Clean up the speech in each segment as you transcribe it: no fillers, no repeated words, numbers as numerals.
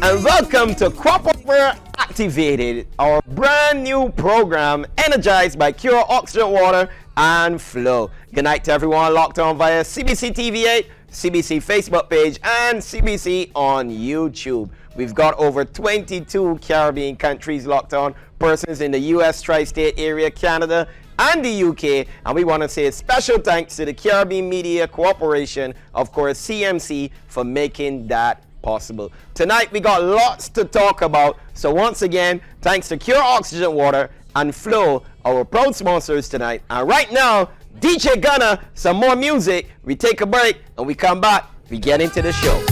and welcome to Crop Over Activated, our brand new program energized by Kure Oxygen Water and Flow. Good night to everyone locked on via CBC TV8, CBC Facebook page, and CBC on YouTube. We've got over 22 Caribbean countries locked on, persons in the US tri-state area, Canada, and the UK, and we want to say a special thanks to the Caribbean Media Corporation, of course CMC, for making that possible. Tonight we got lots to talk about, so once again, thanks to Kure Oxygen Water and Flow, our proud sponsors tonight. And right now, DJ Gunner, some more music, we take a break, and we come back, we get into the show.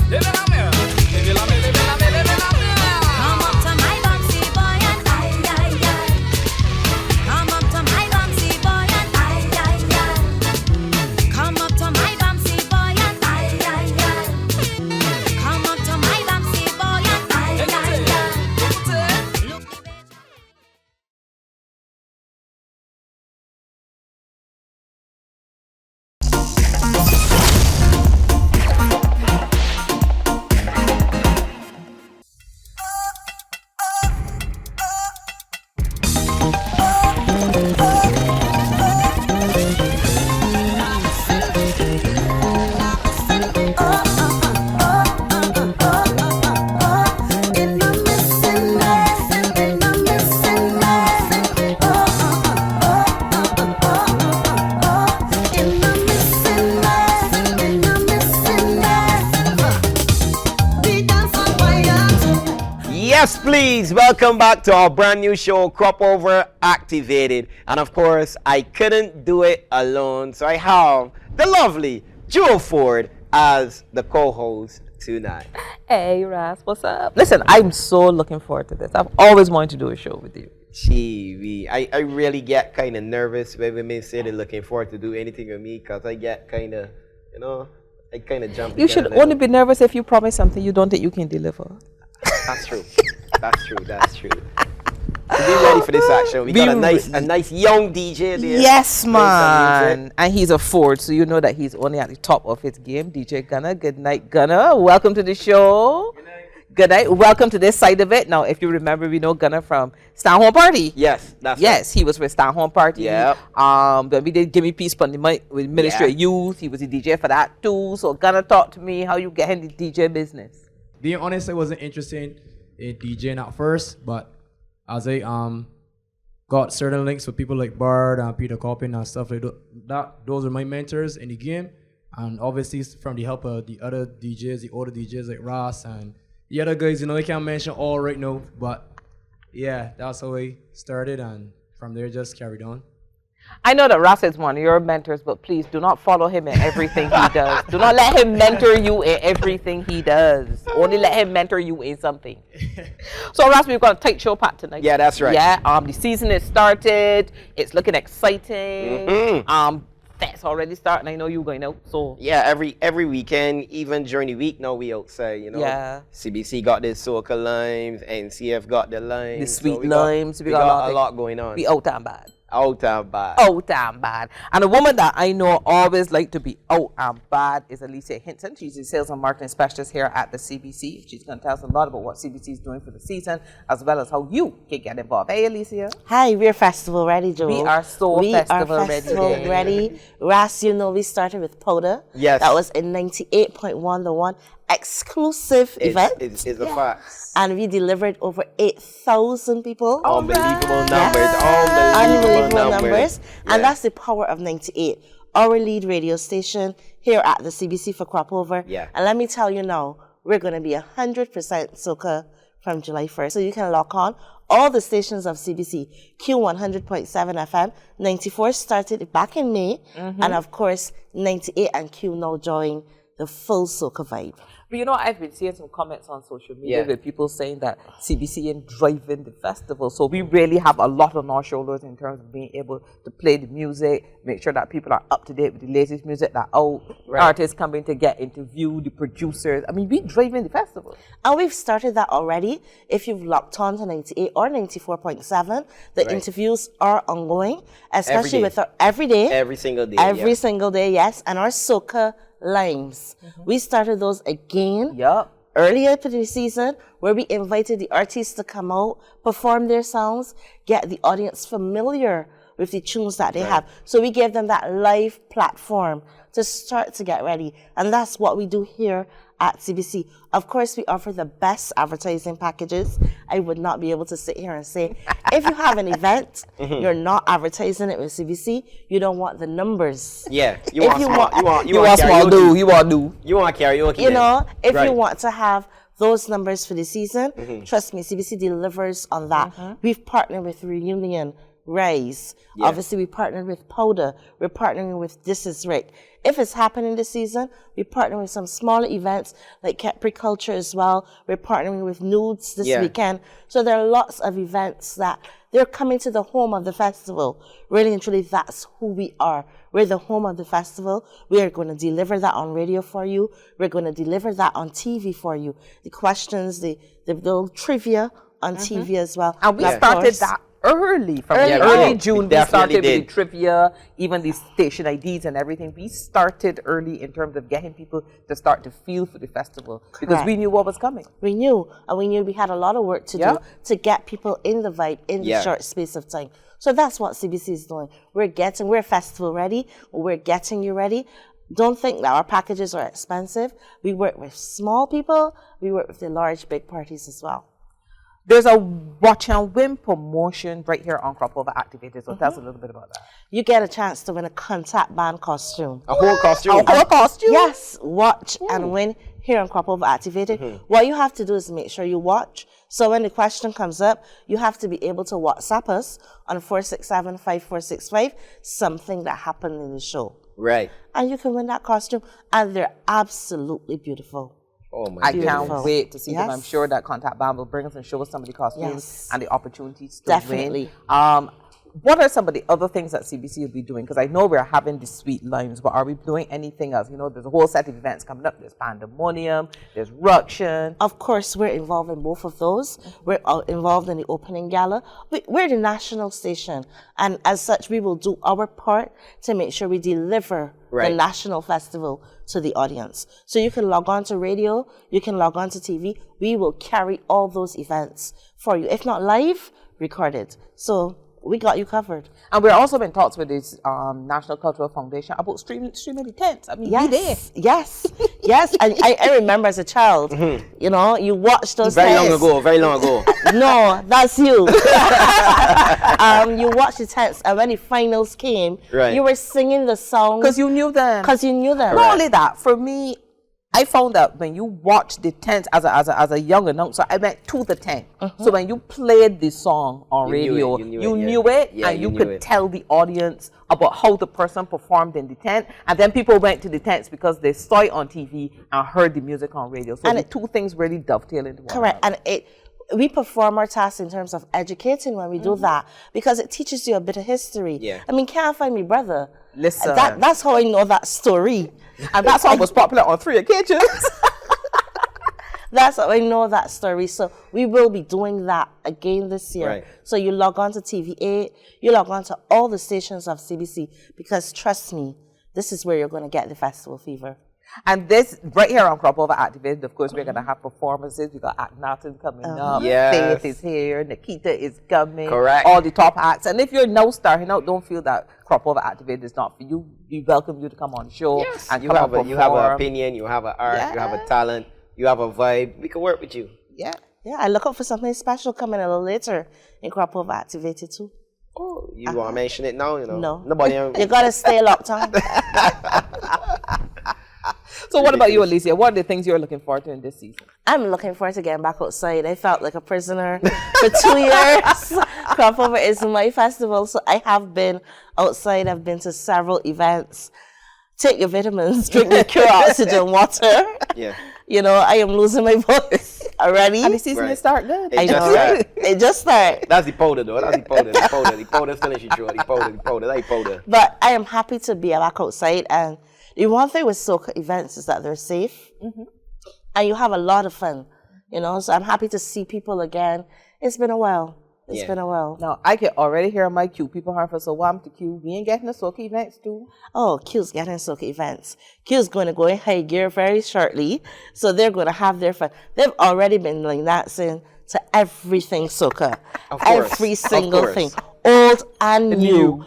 Yes, please. Welcome back to our brand new show, Crop Over Activated. And of course, I couldn't do it alone, so I have the lovely Jewel Ford as the co-host tonight. Hey, Ras, what's up? Listen, I'm so looking forward to this. I've always wanted to do a show with you. Gee, I really get kind of nervous when women say they're looking forward to do anything with me, because I get kind of, I kind of jump. You should only be nervous if you promise something you don't think you can deliver. That's true. That's true. So be ready for this action. We got a nice young DJ there. Yes, man. And he's a Ford, so you know that he's only at the top of his game. DJ Gunner, good night, Gunner. Welcome to the show. Good night. Welcome to this side of it. Now, if you remember, we know Gunner from Stan Home Party. Yes, that's Yes, right. he was with Stan Home Party. Yep. Then we did Give Me Peace on the mic with Ministry of Youth. He was a DJ for that too. So Gunner, talk to me how you get in the DJ business. Being honest, I wasn't interested in DJing at first, but as I got certain links with people like Bard and Peter Coppin and stuff like that, those are my mentors in the game. And obviously from the help of the other DJs, the older DJs like Ross and the other guys, I can't mention all right now, but yeah, that's how I started, and from there just carried on. I know that Ross is one of your mentors, but please do not follow him in everything he does. Do not let him mentor you in everything he does. Only let him mentor you in something. So Ross, we've got a tight show pack tonight. Yeah, that's right. Yeah, the season is started. It's looking exciting. Mm-hmm. That's already starting. I know you're going out, so yeah, every weekend, even during the week now we outside, Yeah. CBC got the Soca limes, NCF got the limes. The sweet so we limes. We got a lot going on. We out and bad. Out and bad. Out and bad. And a woman that I know always like to be out and bad is Alicia Hintzen. She's a sales and marketing specialist here at the CBC. She's going to tell us a lot about what CBC is doing for the season, as well as how you can get involved. Hey, Alicia. Hi, we're festival ready, Joel. We are festival ready. Ras, we started with PullDeTriggaBoom. Yes. That was in 98.1, the one exclusive event. It's a fact. And we delivered over 8,000 people. Unbelievable numbers. Yes. Unbelievable numbers. Yeah. And that's the power of 98. Our lead radio station here at the CBC for Crop Over. Yeah. And let me tell you now, we're going to be 100% Soca from July 1st. So you can lock on all the stations of CBC. Q100.7 FM. 94 started back in May. And of course, 98 and Q now join the full Soca vibe. But I've been seeing some comments on social media with people saying that CBC and driving the festival. So we really have a lot on our shoulders in terms of being able to play the music, make sure that people are up to date with the latest music that artists coming to get interviewed, the producers. I mean, we driving the festival. And we've started that already. If you've locked on to 98 or 94.7, the interviews are ongoing, especially with our every day. Every single day. Every single day, yes. And our Soca limes. We started those again earlier to the season where we invited the artists to come out, perform their songs, get the audience familiar with the tunes that they have. So we gave them that live platform to start to get ready. And that's what we do here at CBC. Of course, we offer the best advertising packages. I would not be able to sit here and say, if you have an event, you're not advertising it with CBC, you don't want the numbers. Yeah, you If want you small, want- you want small karaoke. do, you want do. You want karaoke. You know, if Right. you want to have those numbers for the season, trust me, CBC delivers on that. We've partnered with Reunion, Rise. Yeah. Obviously, we partnered with Powder. We're partnering with This Is Rick. If it's happening this season, we partner with some smaller events like Capri Culture as well. We're partnering with Nudes this weekend. So there are lots of events that they're coming to the home of the festival. Really and truly, that's who we are. We're the home of the festival. We are going to deliver that on radio for you. We're going to deliver that on TV for you. The questions, the little trivia on TV as well. And we Of started course. that early, from Early early on. June. We definitely started with did. the trivia, even the station IDs and everything. We started early in terms of getting people to start to feel for the festival because Correct. we knew what was coming. We knew, and we knew we had a lot of work to Yeah. do to get people in the vibe in the short space of time. So that's what CBC is doing. We're festival ready. We're getting you ready. Don't think that our packages are expensive. We work with small people. We work with the large, big parties as well. There's a watch and win promotion right here on Crop Over Activated. So tell us a little bit about that. You get a chance to win a contact band costume. A whole costume. Our costume? Yes, watch and win here on Crop Over Activated. What you have to do is make sure you watch. So when the question comes up, you have to be able to WhatsApp us on 467-5465, something that happened in the show. Right. And you can win that costume, and they're absolutely beautiful. Oh my I goodness. can't wait to see them. Yes. I'm sure that Contact Band will bring us and show us some of the costumes Yes. and the opportunities to Definitely. win. What are some of the other things that CBC will be doing? Because I know we're having the sweet limes, but are we doing anything else? You know, there's a whole set of events coming up. There's Pandemonium, there's Ruction. Of course, we're involved in both of those. We're involved in the opening gala. We're the national station, and as such, we will do our part to make sure we deliver the national festival to the audience. So you can log on to radio, you can log on to TV. We will carry all those events for you. If not live, recorded. So we got you covered. And we're also in talks with this National Cultural Foundation about streaming the tents. I mean, we there. Yes, yes. And I remember as a child, you know, you watched those Very long tents. ago. Very long ago. No, that's you. You watched the tents, and when the finals came, you were singing the song Because you knew them. because you knew them. Not only that, for me, I found that when you watch the tent as a young announcer, I went to the tent. So when you played the song on You knew radio, it, you you knew knew it, it, yeah. Yeah, and you you knew could it. tell the audience about how the person performed in the tent. And then people went to the tents because they saw it on TV and heard the music on radio. So And the two things really dovetail into one Correct. another. And we perform our tasks in terms of educating when we do that because it teaches you a bit of history. Yeah. I mean, can't find me brother. Listen. That's how I know that story. And that song was popular on 3 occasions. That's how I know that story. So we will be doing that again this year. Right. So you log on to TV8, you log on to all the stations of CBC because trust me, this is where you're going to get the festival fever. And this, right here on Crop Over Activated, of course, we're going to have performances. We got Akhnaten coming up. Yes. Faith is here. Nikita is coming. Correct. All the top acts. And if you're now starting out, don't feel that Crop Over Activated is not for you. We welcome you to come on the show. Yes. And You come have and you have an perform. opinion. You have an art. You have Yeah. a talent. You have a vibe. We can work with you. Yeah. Yeah, I look out for something special coming a little later in Crop Over Activated too. Oh, you want to mention it now? You know. No. Nobody. You got to stay locked on. So what about you, Alicia? What are the things you're looking forward to in this season? I'm looking forward to getting back outside. I felt like a prisoner for 2 years. Crop Over is my festival, so I have been outside. I've been to several events. Take your vitamins, drink your Kure oxygen water. Yeah. You know, I am losing my voice already. And the season Right. will start good. It I just know, started. right? It just started. That's the powder, though. That's the powder. The powder. The powder still in your throat. The powder. That's the powder. But I am happy to be back outside. And the one thing with Soca events is that they're safe. And you have a lot of fun. You know, so I'm happy to see people again. It's been a while. It's been a while. Now, I can already hear on my queue, people are for so warm to queue. We ain't getting the Soca events too. Oh, Q's getting Soca events. Q's going to go in high gear very shortly. So they're going to have their fun. They've already been like dancing to everything Soca. Every single thing. Old and new.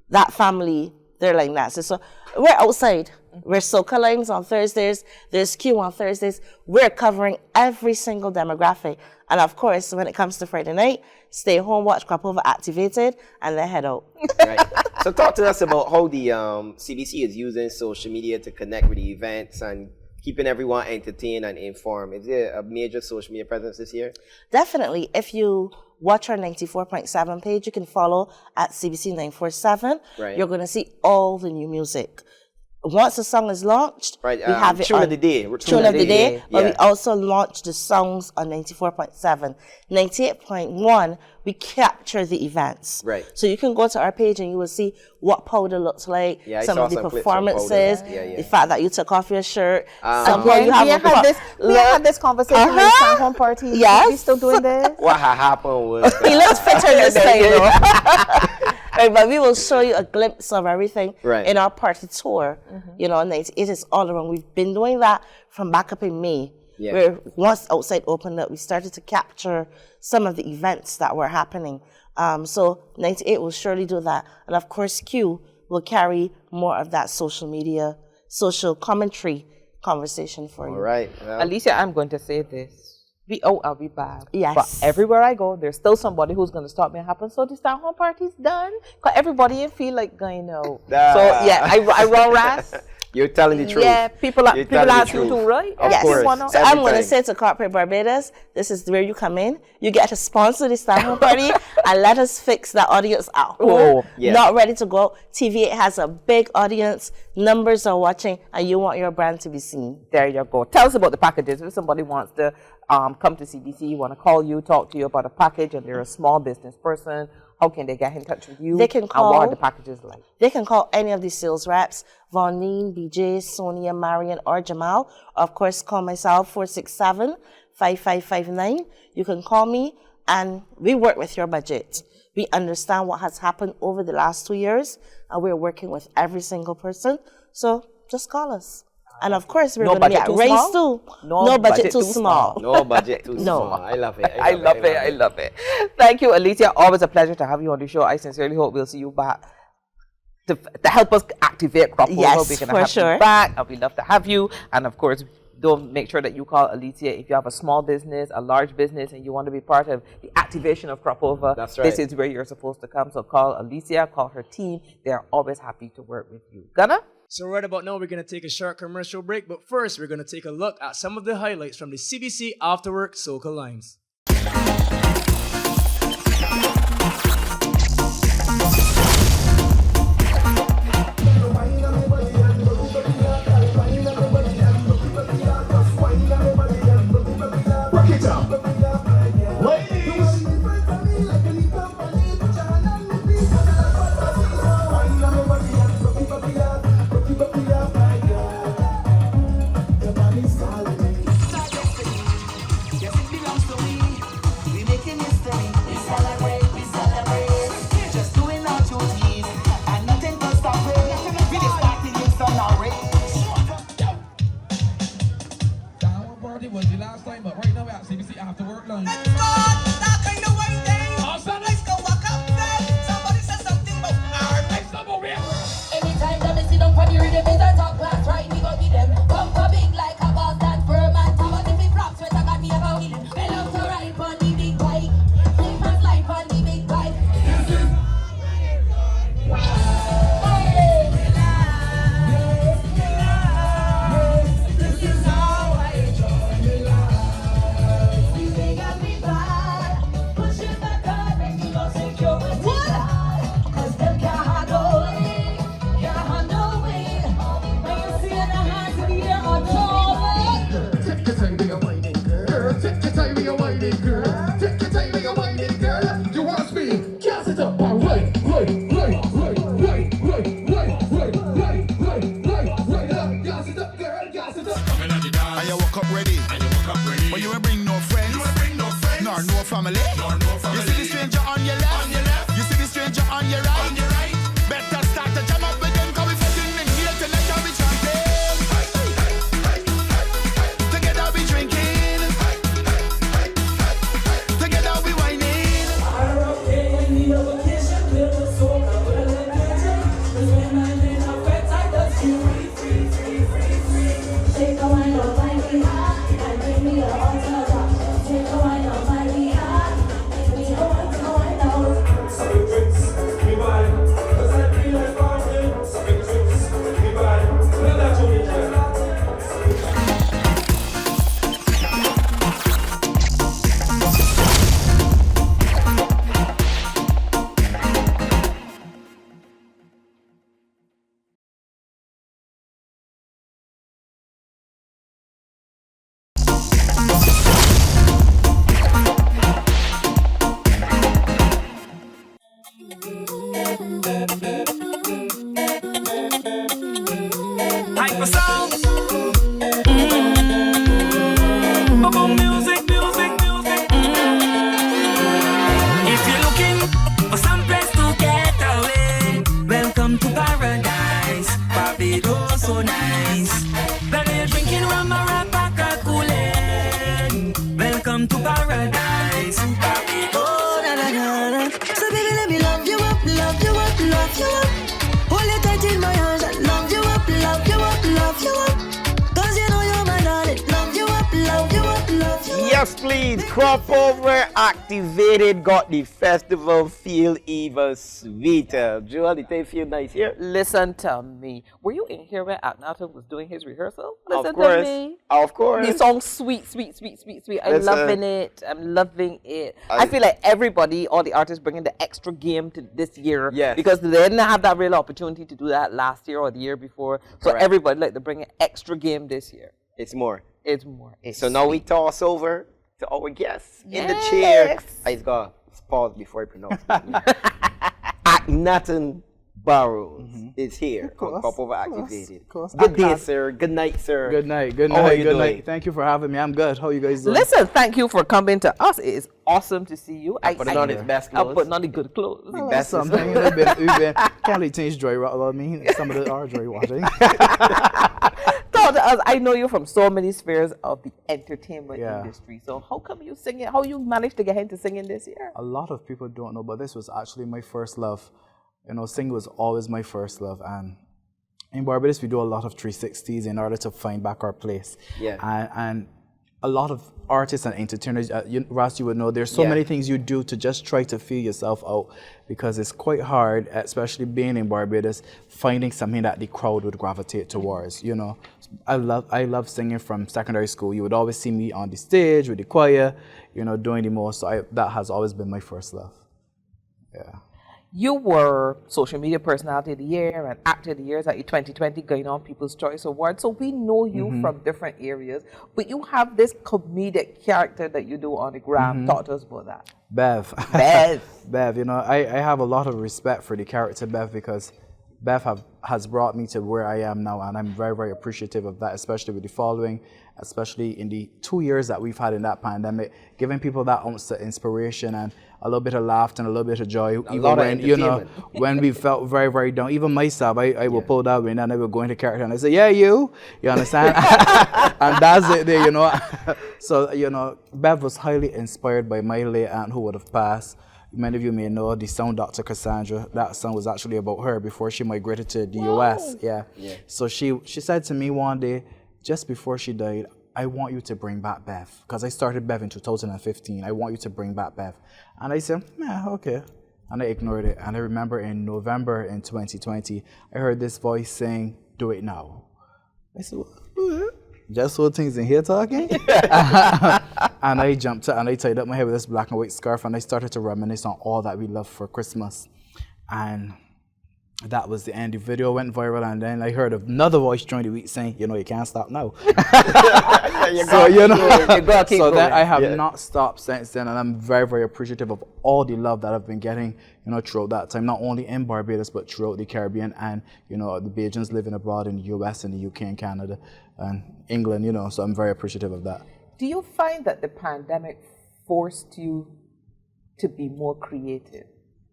That family, they're like dancing. So we're outside. We're Soca Lines on Thursdays. There's Q on Thursdays. We're covering every single demographic. And of course, when it comes to Friday night, stay home, watch Krapover Activated, and then head out. Right. So talk to us about how the CBC is using social media to connect with the events and keeping everyone entertained and informed. Is there a major social media presence this year? Definitely. If you watch our 94.7 page, you can follow at CBC 947. Right. You're going to see all the new music. Once the song is launched, right. we have it Tune on of the Day. Tune of the Day, but yeah. we also launched the songs on 94.7. 98.1, we capture the events. Right. So you can go to our page and you will see what powder looks like, Yeah, some of the performances, yeah. the fact that you took off your shirt. Again, we had this conversation with our home party. Yes. We still doing this? What happened was... He looks fitter this time, though. Right, but we will show you a glimpse of everything in our party tour. You know, and it is all around. We've been doing that from back up in May. Yeah. Where once outside opened up, we started to capture some of the events that were happening. So 98 will surely do that. And of course, Q will carry more of that social media, social commentary conversation for you. All right. Well. Alicia, I'm going to say this. I'll be bad. Yes. But everywhere I go, there's still somebody who's going to stop me and happen. So this home party's done. Because everybody feel like going out. So yeah, I run ras. You're telling the truth. Yeah, people ask you too, right? Of course. So I'm going to say to Corporate Barbados, this is where you come in. You get to sponsor this home party and let us fix the audience at home. Not ready to go. TV8 has a big audience. Numbers are watching, and you want your brand to be seen. There you go. Tell us about the packages. If somebody wants to come to CBC, want to call you, talk to you about a package, and they're a small business person, how can they get in touch with you? They can call. And what are the packages like? They can call any of the sales reps, Vonine, BJ, Sonia, Marion, or Jamal. Of course, call myself, 467-5559. You can call me, and we work with your budget. We understand what has happened over the last 2 years, and we're working with every single person. So just call us. And of course, we're going to be at race too. No budget too small. No budget too small. I love it. I love it. Thank you, Alicia. Always a pleasure to have you on the show. I sincerely hope we'll see you back to help us activate Krapover. Yes, we're going to have you back, and we'd love to have you. And of course, don't make sure that you call Alicia if you have a small business, a large business, and you want to be part of the activation of Krapover. That's right. This is where you're supposed to come. So call Alicia, call her team. They are always happy to work with you. Gunna? So right about now, we're going to take a short commercial break. But first, we're going to take a look at some of the highlights from the CBC Afterwork Soca Lines. Yes, it belongs to me. If you're looking for some place to get away, welcome to paradise. Barbados, so nice. Whether you're drinking rum or a pack of Kool-Aid, welcome to paradise. Barbados. So baby, let me love you up, love you up, love you up. Hold it tight in my arms and love you up, love you up, love you up. Cause you know you're my darling. Love you up, love you up, love you up. Yes, please. Crop over activated got the festival feel even sweeter. Joel, did they feel nice here? Listen to me. Were you in here when Akhnaten was doing his rehearsal? Listen Of course. to me. Of course. The song's sweet, sweet, sweet, sweet, sweet. I'm Listen. loving it. I'm loving it. I feel like everybody, all the artists, bringing the extra game to this year. Yes. Because they didn't have that real opportunity to do that last year or the year before. So Correct. everybody, like, they're bringing extra game this year. It's more. It's more. It's So now we toss over to our guest in the chair. Yes. I just got to pause before I pronounce it. Akhnaten Burrowes is here on Crop Over Activated. course. Good day, sir. Good night, sir. Good night. Good How are night. you Good doing? night. Thank you for having me. I'm good. How you guys doing? Listen, thank you for coming to us. It is awesome to see you. Putting on his best I'm clothes. putting on the good clothes. Well, best something. We've been can't really change dry rot about me. Some of the are dry watching. Talk to us. I know you from so many spheres of the entertainment Yeah. industry. So how come you sing it? How you managed to get into singing this year? A lot of people don't know, but this was actually my first love. You know, singing was always my first love, and in Barbados we do a lot of 360s in order to find back our place. Yeah. And a lot of artists and entertainers, Ross, you would know, there's so Yeah. many things you do to just try to feel yourself out, because it's quite hard, especially being in Barbados, finding something that the crowd would gravitate towards, you know. I love singing from secondary school. You would always see me on the stage with the choir, you know, doing the most. So that has always been my first love. Yeah. You were social media personality of the year and actor of the year at the 2020 Going On People's Choice Award. So we know you from different areas, but you have this comedic character that you do on the gram. Talk to us about that. Bev. Bev. Bev, you know, I have a lot of respect for the character Bev, because Bev has brought me to where I am now, and I'm very, very appreciative of that, especially with the following, especially in the 2 years that we've had in that pandemic, giving people that ounce of inspiration and a little bit of laughter and a little bit of joy. Even lot of when, you know, entertainment. when we felt very, very down, even myself, I will pull that in and I will go into character and I say, yeah, you understand? And that's it there, you know. So, you know, Bev was highly inspired by my late aunt who would have passed. Many of you may know the song Dr. Cassandra. That song was actually about her before she migrated to the US. Yeah. So she said to me one day, just before she died, I want you to bring back Bev. Because I started Bev in 2015. I want you to bring back Bev. And I said, yeah, okay. And I ignored it. And I remember in November in 2020, I heard this voice saying, do it now. I said, what? Just so things in here talking? And I jumped up and I tied up my hair with this black and white scarf and I started to reminisce on all that we love for Christmas. And that was the end. The video went viral, and then I heard another voice during the week saying, you know, you can't stop now. So, you know, so then I have not stopped since then, and I'm very, very appreciative of all the love that I've been getting, you know, throughout that time, not only in Barbados, but throughout the Caribbean and, you know, the Bajans living abroad in the US and the UK and Canada and England, you know, so I'm very appreciative of that. Do you find that the pandemic forced you to be more creative?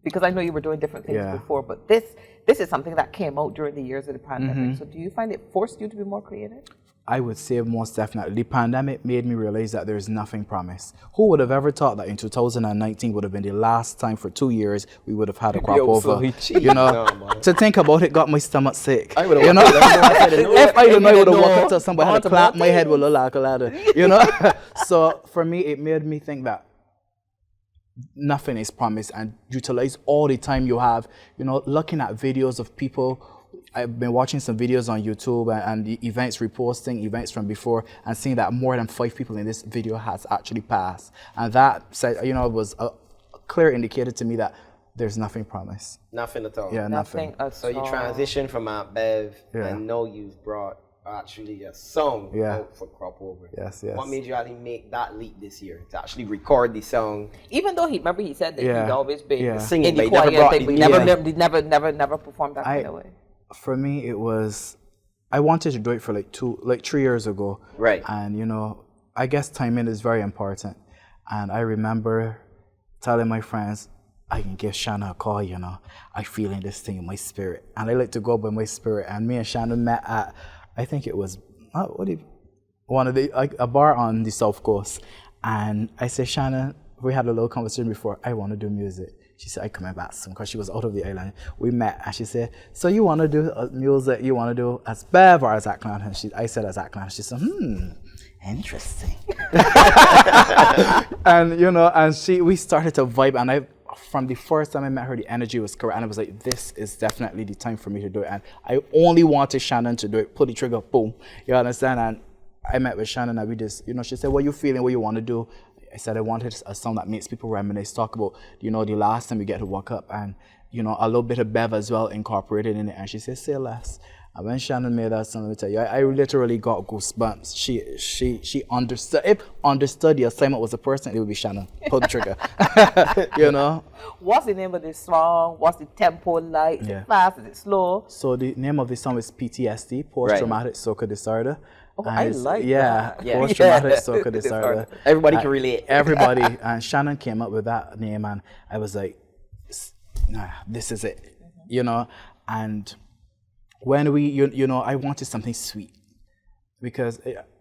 Because I know you were doing different things before, but this is something that came out during the years of the pandemic. So do you find it forced you to be more creative? I would say most definitely. The pandemic made me realize that there's nothing promised. Who would have ever thought that in 2019 would have been the last time for 2 years we would have had a crop over? You know, to think about it got my stomach sick. I would you know, if I didn't know, I would have walked up to somebody and clapped my head with a like a ladder. You know, so for me, it made me think that nothing is promised and utilize all the time you have. You know, looking at videos of people. I've been watching some videos on YouTube and the events, reposting events from before, and seeing that more than 5 people in this video has actually passed. And that said, you know, was a clear indicator to me that there's nothing promised. Nothing at all. Yeah, nothing. So you transitioned from Aunt Bev, and now you've brought actually a song out for Crop Over. Yes. What made you actually make that leap this year to actually record the song? Even though he said that he'd always been singing, in the but choir thing, but never performed that kind of way. For me, it was, I wanted to do it for like 3 years ago. Right. And, you know, I guess timing is very important. And I remember telling my friends, I can give Shana a call, you know. I feeling this thing in my spirit. And I like to go by my spirit. And me and Shana met at, I think it was, a bar on the South Coast. And I said, Shana, we had a little conversation before, I want to do music. She said, I coming back soon, because she was out of the island. We met, and she said, so you want to do music, you want to do as Bev or as Akhnaten? I said as Akhnaten. She said, interesting. And, you know, and we started to vibe, and from the first time I met her, the energy was correct, and I was like, this is definitely the time for me to do it. And I only wanted Shannon to do it, PullDeTriggaBoom, you understand? And I met with Shannon, and we just, you know, she said, what you feeling, what you want to do? I said I wanted a song that makes people reminisce, talk about, you know, the last time we get to walk up, and, you know, a little bit of Bev as well incorporated in it. And she said, say less. And when Shannon made that song, let me tell you, I literally got goosebumps. She understood the assignment was a person, it would be Shannon. Pull the trigger. You know? What's the name of this song? What's the tempo like? Is it fast? Is it slow? So the name of this song is PTSD, Post-Traumatic Soca Disorder. Oh, I like that. Yeah, post-traumatic soca disorder. Everybody can relate. Everybody. And Shannon came up with that name, and I was like, nah, this is it. You know? And when you know, I wanted something sweet. Because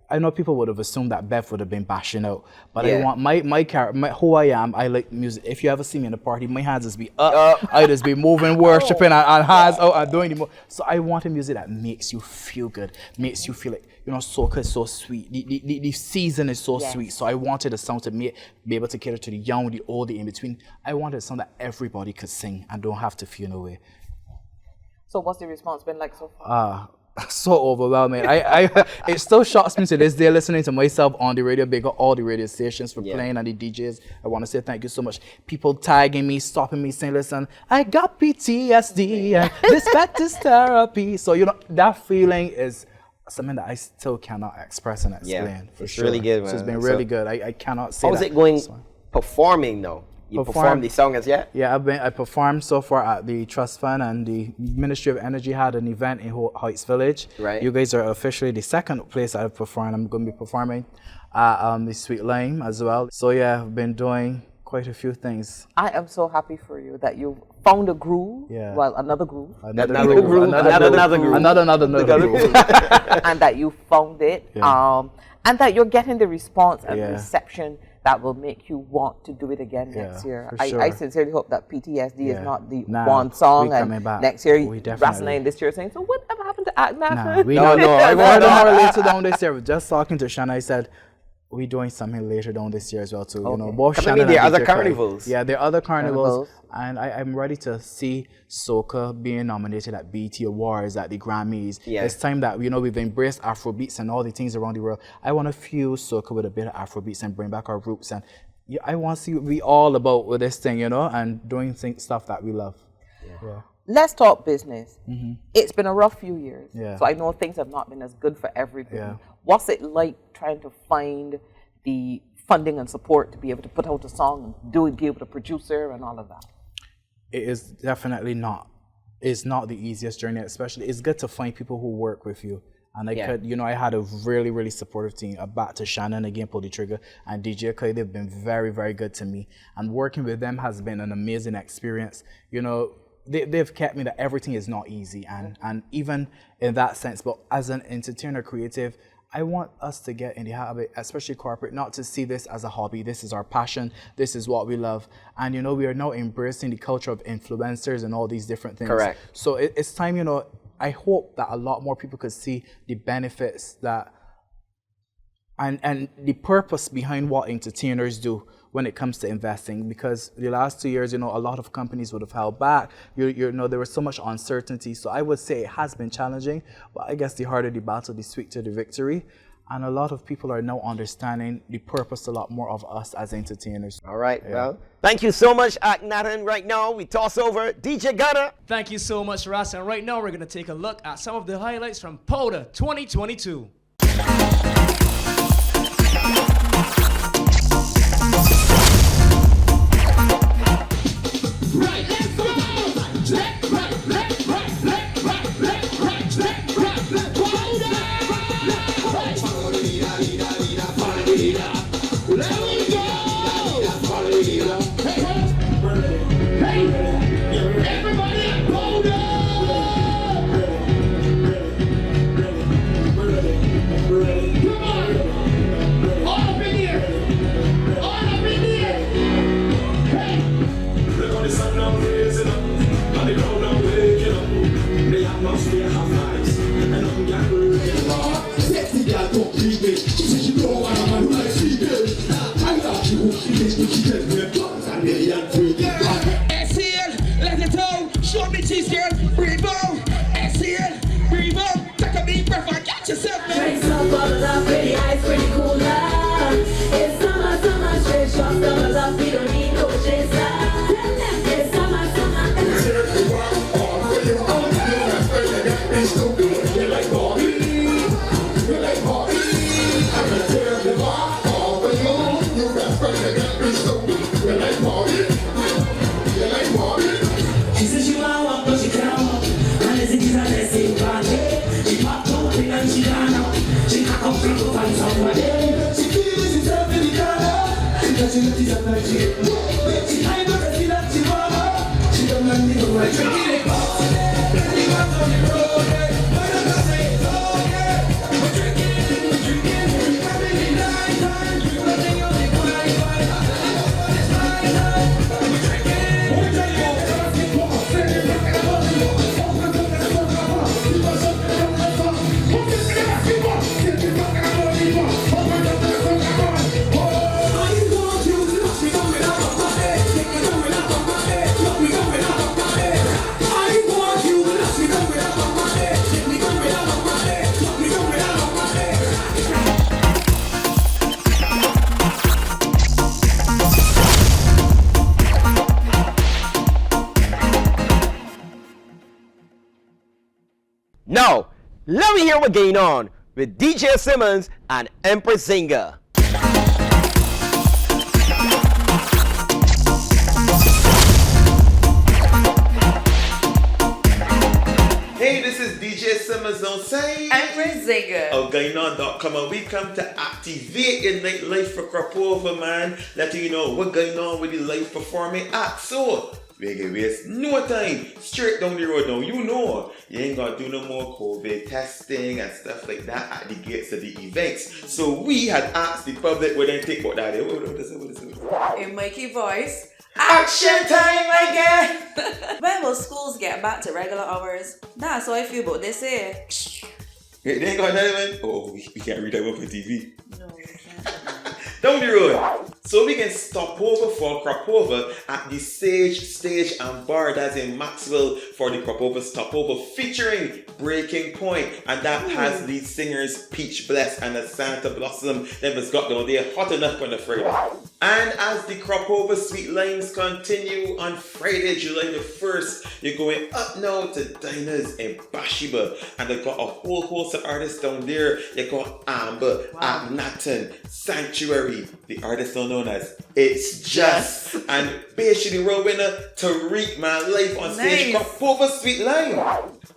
I know people would have assumed that Bev would have been bashing out. But I want my character, who I am, I like music. If you ever see me in a party, my hands just be up. I just be moving, worshiping, and hands out and doing the more. So I wanted music that makes you feel good, makes you feel like, you know, soca is so sweet. The season is so sweet. So I wanted a song to be able to cater to the young, the old, the in between. I wanted a song that everybody could sing and don't have to feel no way. So what's the response been like so far? So overwhelming. It still shocks me to this day listening to myself on the radio, big all the radio stations for playing, and the DJs. I want to say thank you so much. People tagging me, stopping me, saying, listen, I got PTSD and this back is therapy. So, you know, that feeling is something that I still cannot express and explain. For it's sure. really good, man. So it's been really good. I cannot say How's it going performing though? You performed the song as yet? Yeah, I performed so far at the Trust Fund, and the Ministry of Energy had an event in Heights Village. Right. You guys are officially the second place I've performed. I'm going to be performing at the Sweet Lime as well. So yeah, I've been doing quite a few things. I am so happy for you that you found a groove. Yeah. Well, another groove. Another groove. And that you found it. Yeah. And that you're getting the response and reception that will make you want to do it again next year. Sure. I sincerely hope that PTSD is not the one song, and next year wrestling this year saying, so whatever happened to Akhnaten? No, I heard more later down this year. Just talking to Shana, I said, we're doing something later down this year as well too. You know, both Shana and there are other DJ carnivals. Yeah, there are other carnivals. And I'm ready to see soca being nominated at BET Awards, at the Grammys. Yeah. It's time that, you know, we've embraced Afrobeats and all the things around the world. I want to fuse soca with a bit of Afrobeats and bring back our roots. And I want to see what we all about with this thing, you know, and doing stuff that we love. Yeah. Let's talk business. It's been a rough few years. Yeah. So I know things have not been as good for everybody. Yeah. What's it like trying to find the funding and support to be able to put out a song and be able to producer and all of that? It is definitely not. It's not the easiest journey, especially. It's good to find people who work with you. And I had a really, really supportive team. Back to Shannon again, PullDeTrigga, and DJ Kai. They've been very, very good to me. And working with them has been an amazing experience. You know, they've kept me that everything is not easy. And even in that sense, but as an entertainer, creative, I want us to get in the habit, especially corporate, not to see this as a hobby. This is our passion. This is what we love. And, you know, we are now embracing the culture of influencers and all these different things. Correct. So it's time, you know, I hope that a lot more people could see the benefits that and the purpose behind what entertainers do when it comes to investing, because the last 2 years, you know, a lot of companies would have held back. You know, there was so much uncertainty. So I would say it has been challenging, but I guess the harder the battle, the sweeter the victory. And a lot of people are now understanding the purpose a lot more of us as entertainers. All right, well, thank you so much, Akhnaten. Right now, we toss over DJ Gunner. Thank you so much, Ras. And right now, we're going to take a look at some of the highlights from PullDe 2022. Now, let me hear what's going on with DJ Simmons and Empress Singer. Hey, this is DJ Simmons on say Empress Singer. of GoingOn.com, and we come to activate your nightlife for crop over, man. Letting you know what's going on with the live performing act. So, we can waste no time. Straight down the road now. You know, you ain't gonna do no more COVID testing and stuff like that at the gates of the events. So we had asked the public what they think about that. What is it? In Mikey voice. Action time again! When will schools get back to regular hours? That's how I feel about this here. They ain't got another one? Oh, we can't read that one for TV. No, we can't. Down the road. So we can stop over for crop over at the stage and bar that's in Maxwell for the crop over stop over featuring Breaking Point, and that has lead singers Peach Bless and the Santa Blossom. Them has got down there hot enough on the Friday. And as the crop over sweet lines continue on Friday, July the 1st, you're going up now to Diners in Bathsheba, and they've got a whole host of artists down there. You got Amber, Akhnaten, Sanctuary, the artist known as It's Just, and basically road winner Tariq, man, live on stage. Crop over sweet line.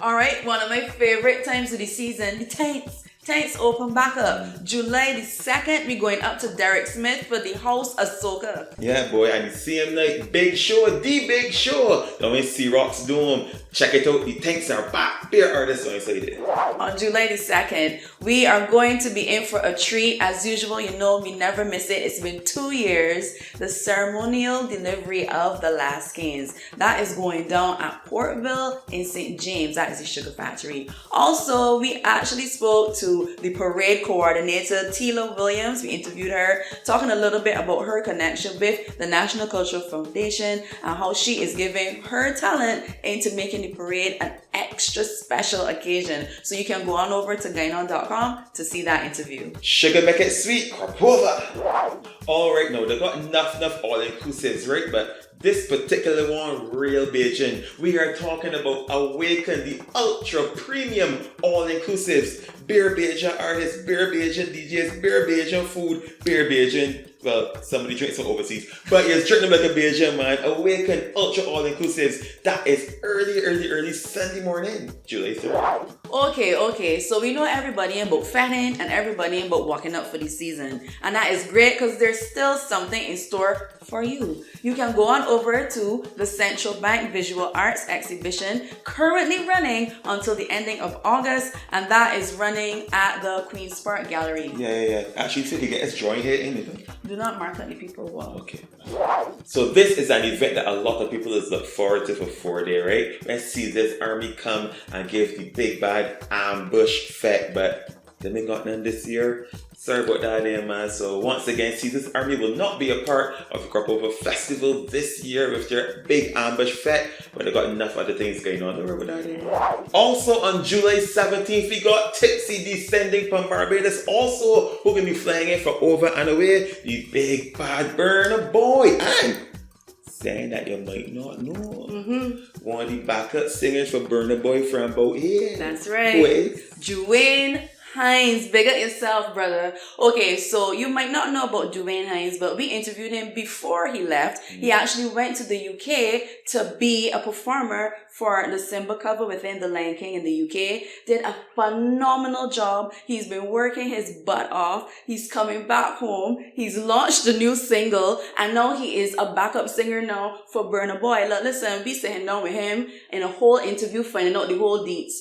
Alright, one of my favorite times of the season, the Taints open back up. July the 2nd, we're going up to Derek Smith for the House of Soca. Yeah, boy, and the same night, big show, the big show. Down in C-Rock's Dome. Check it out, the Taints are back. Beer artists on inside it. On July the 2nd, We are going to be in for a treat. As usual, you know me, never miss it. It's been 2 years. The ceremonial delivery of the Last Kings. That is going down at Portville in St. James. That is the sugar factory. Also, we actually spoke to the parade coordinator, Tila Williams. We interviewed her, talking a little bit about her connection with the National Cultural Foundation and how she is giving her talent into making the parade an extra special occasion. So you can go on over to gainon.com to see that interview. Sugar make it sweet, crop over. All right, now they got enough all-inclusives, right? But this particular one, real Beijing. We are talking about Awaken, the ultra premium all-inclusives. Beer Beijing artists, beer Beijing DJs, beer Beijing food, beer Beijing. Well, somebody drinks from overseas, but yes, drink them like a Beijing man. Awaken Ultra All Inclusives. That is early Sunday morning, July 3rd. Okay. So we know everybody about fatting and everybody about walking up for the season, and that is great because there's still something in store for you. You can go on over to the Central Bank Visual Arts Exhibition, currently running until the ending of August, and that is running at the Queen's Park Gallery. Yeah. Actually, so you get us drawing here, ain't it? Do not mark any people well. Okay. So this is an event that a lot of people look forward to for 4 days, right? Let's see this army come and give the big bad ambush fete, but they ain't got none this year. Sorry about that there, man. So once again, Caesar's Army will not be a part of the Crop Over Festival this year with their big ambush fete, but they got enough other things going on. Don't worry about that there. Also on July 17th, we got Tipsy descending from Barbados, also who can be flying in for Over and Away, the big bad Burner Boy, and saying that you might not know. One of the backup singers for Burner Boy from about here. That's right. Dwayne Hinds, big up yourself, brother. Okay, so you might not know about Dwayne Hinds, but we interviewed him before he left. He actually went to the UK to be a performer for the Simba cover within The Lion King in the UK. Did a phenomenal job. He's been working his butt off. He's coming back home. He's launched a new single, and now he is a backup singer now for Burna Boy. Look, listen, we sitting down with him in a whole interview, finding out the whole deets.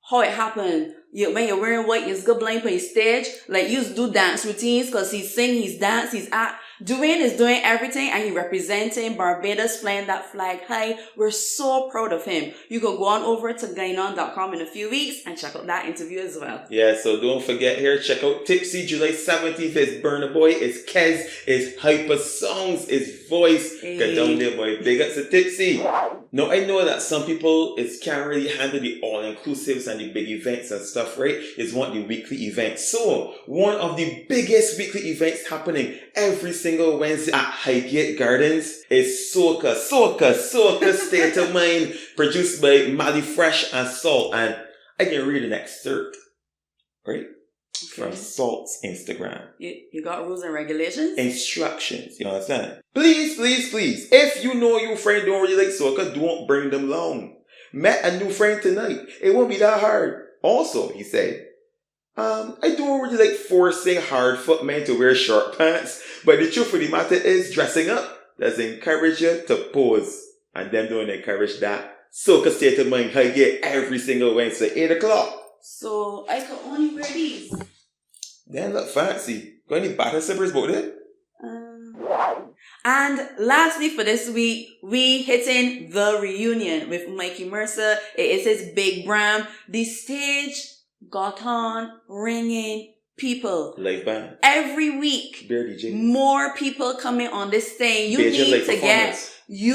How it happened. When you're wearing white, you're good blind for his stage. Like, you do dance routines because he's sing, he's dance, he's act. Dwayne is doing everything and he representing Barbados, flying that flag high. We're so proud of him. You can go on over to gainon.com in a few weeks and check out that interview as well. Yeah, so don't forget here, check out Tipsy. July 17th is Burna Boy, it's Kez, it's Hyper Songs, it's Voice. Get down there, boy. Big ups to Tipsy. Now, I know that some people can't really handle the all-inclusives and the big events and stuff, right? It's want the weekly events. So, one of the biggest weekly events happening every single Wednesday at Highgate Gardens is Soca State of Mind, produced by Mali Fresh and Salt. And I can read an excerpt, right? From Salt's Instagram. You got rules and regulations? Instructions, you understand? Please, if you know your friend don't really like soca, don't bring them along. Met a new friend tonight. It won't be that hard. Also, he said, I don't really like forcing hard-foot men to wear short pants, but the truth of the matter is dressing up does encourage you to pose. And them don't encourage that. Soca State of Mind Highgate every single Wednesday, 8 o'clock. So, I can only wear these. They look fancy. Got any batter slippers about it? And lastly for this week, we hitting the reunion with Mikey Mercer. It is his big bram. The stage got on ringing people. Live band. Every week. Beer DJ. More people coming on this thing. You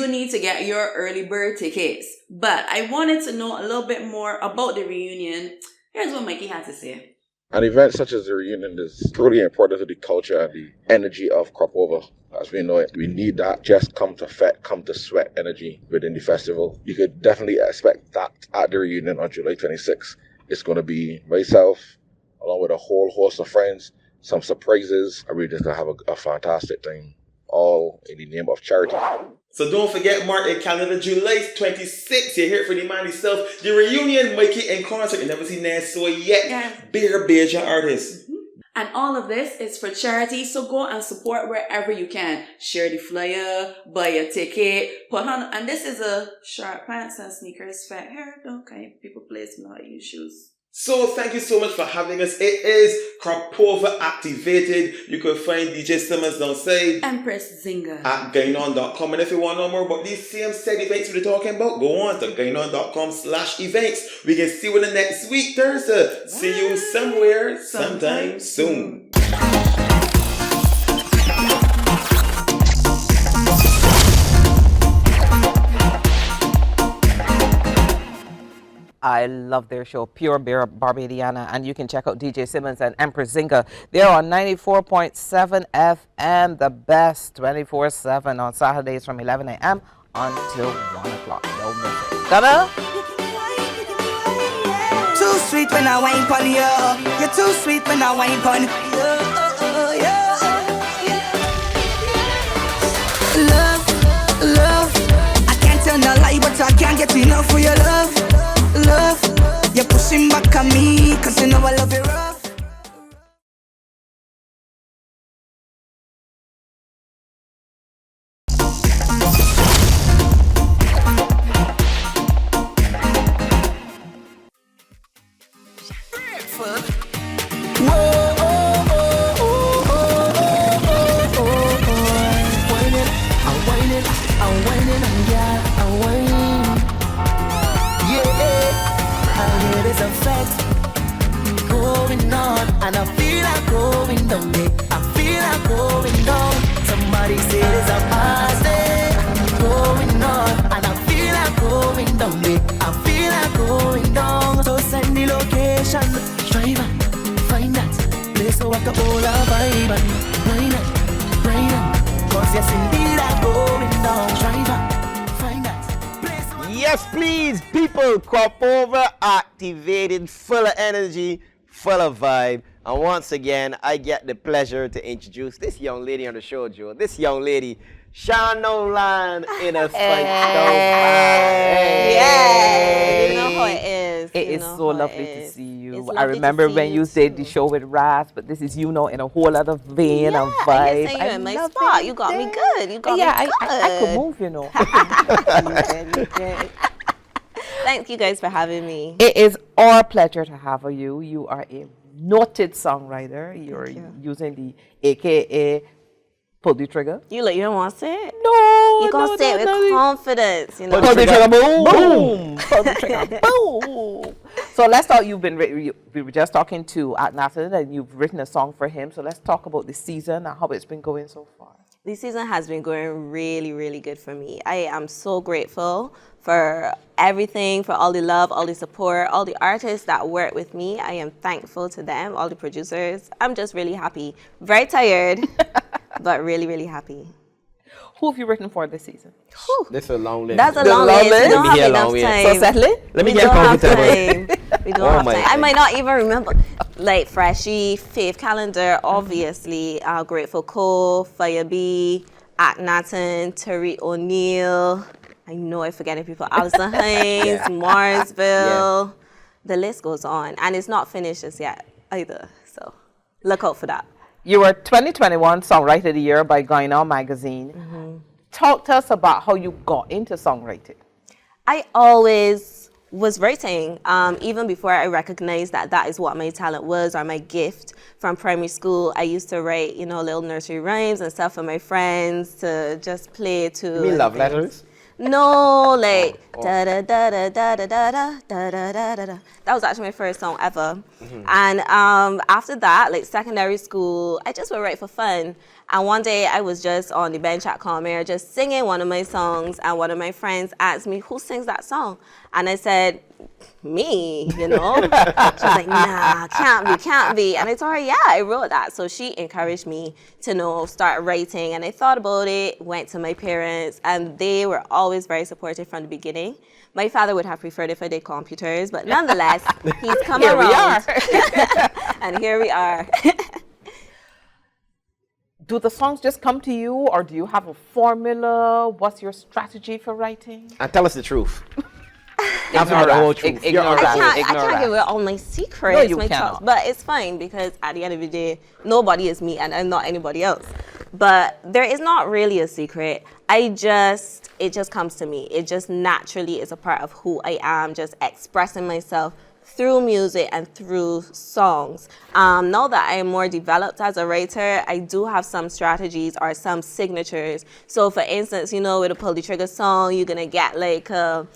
need to get your early bird tickets. But I wanted to know a little bit more about the reunion. Here's what Mikey had to say. An event such as the reunion is truly important to the culture and the energy of Crop Over. As we know it, we need that just come to fet, come to sweat energy within the festival. You could definitely expect that at the reunion on July 26th. It's going to be myself, along with a whole host of friends, some surprises, and we're just going to have a fantastic time, all in the name of charity. So don't forget, mark your calendar, July 26th. You're here for the man himself. The reunion, Mikey in concert. You never seen that so yet. Yeah. Beer Beijing artists. And all of this is for charity, so go and support wherever you can. Share the flyer, buy a ticket, put on, and this is a short pants and sneakers fit. Here, don't kind people place not use shoes. So thank you so much for having us. It is Cropova activated. You can find DJ Simmons downside Empress Zinga at gainon.com. And if you want to know more about these same said events we're talking about, go on to gainon.com/events. We can see you in the next week, Thursday. See you somewhere, sometime soon. I love their show, Pure Barbadiana, and you can check out DJ Simmons and Empress Zinga. They're on 94.7 FM, the best 24/7 on Saturdays from 11 a.m. until 1 o'clock. Don't miss it. Gunna? Too sweet when I wine pon you. You're too sweet when I wine pon you. Love, love. I can't tell no lie, but I can't get enough for your love. Love, you're pushing back on me, cause you know I love you rough. And I feel like going down there. I feel like going down. Somebody say there's a party going on. And I feel like going down there. I feel like going down. So send the location. Driver, find that place so I can hold a vibe and wine it, wine it. Cause yes indeed I'm going down. Driver, find that place so I can. Yes, please, people. Cropova activated, full of energy, full of vibe. And once again, I get the pleasure to introduce this young lady on the show, Joe. This young lady, Shana in a fight. Yeah, you know how it is. It You is know so how lovely it to is. see you. It's I lovely to remember see when you did the too. show with Raz, but this is you know in a whole other vein and Yeah, vibe. you in my love spot. it. You got me good. You got Yeah, me good. I could move, you know. You did. Thank you guys for having me. It is our pleasure to have you. You are a noted songwriter. You're using the AKA Pull the Trigger. You don't want to say it? No, You gonna say it with confidence, you know. Pull the trigger, boom! Pull the trigger, boom! So let's talk. We were just talking to Akhnaten, and you've written a song for him. So let's talk about the season and how it's been going so far. This season has been going really, really good for me. I am so grateful for everything, for all the love, all the support, all the artists that work with me. I am thankful to them, all the producers. I'm just really happy. Very tired, but really, really happy. Who have you written for this season? This is a long list. That's a long list. We don't have enough time. So settle it. Let me We get don't have comfortable. time. We don't have time. I might not even remember. Like Freshie, Faith Calendar, obviously, Grateful Co, Fire B, Akhnaten, Tariq O'Neill. I know I'm forgetting people. Alison Hinds, Marsville. The list goes on. And it's not finished as yet either. So look out for that. You were 2021 Songwriter of the Year by Gainon magazine. Talk to us about how you got into songwriting. I always was writing, even before I recognized that that is what my talent was or my gift. From primary school, I used to write, little nursery rhymes and stuff for my friends to just play to. You mean love letters? No, like da da da da da da da da da da da da. That was actually my first song ever. And after that, like secondary school, I just would write for fun. And one day I was just on the bench at Comair just singing one of my songs, and one of my friends asked me, "Who sings that song?" And I said, "Me," She was like, "Nah, can't be." And I told her, "Yeah, I wrote that." So she encouraged me to start writing. And I thought about it, went to my parents, and they were always very supportive from the beginning. My father would have preferred if I did computers, but nonetheless, he's come around. And here we are. Do the songs just come to you, or do you have a formula? What's your strategy for writing? And tell us the truth. Ignore the whole that. truth. Ignore that. I can't give away all my secrets. No, you my cannot. thoughts, but it's fine because at the end of the day, nobody is me and I'm not anybody else. But there is not really a secret. It just comes to me. It just naturally is a part of who I am, just expressing myself through music and through songs. Now that I am more developed as a writer, I do have some strategies or some signatures. So for instance, you know, with a PullDeTrigga song, you're gonna get like a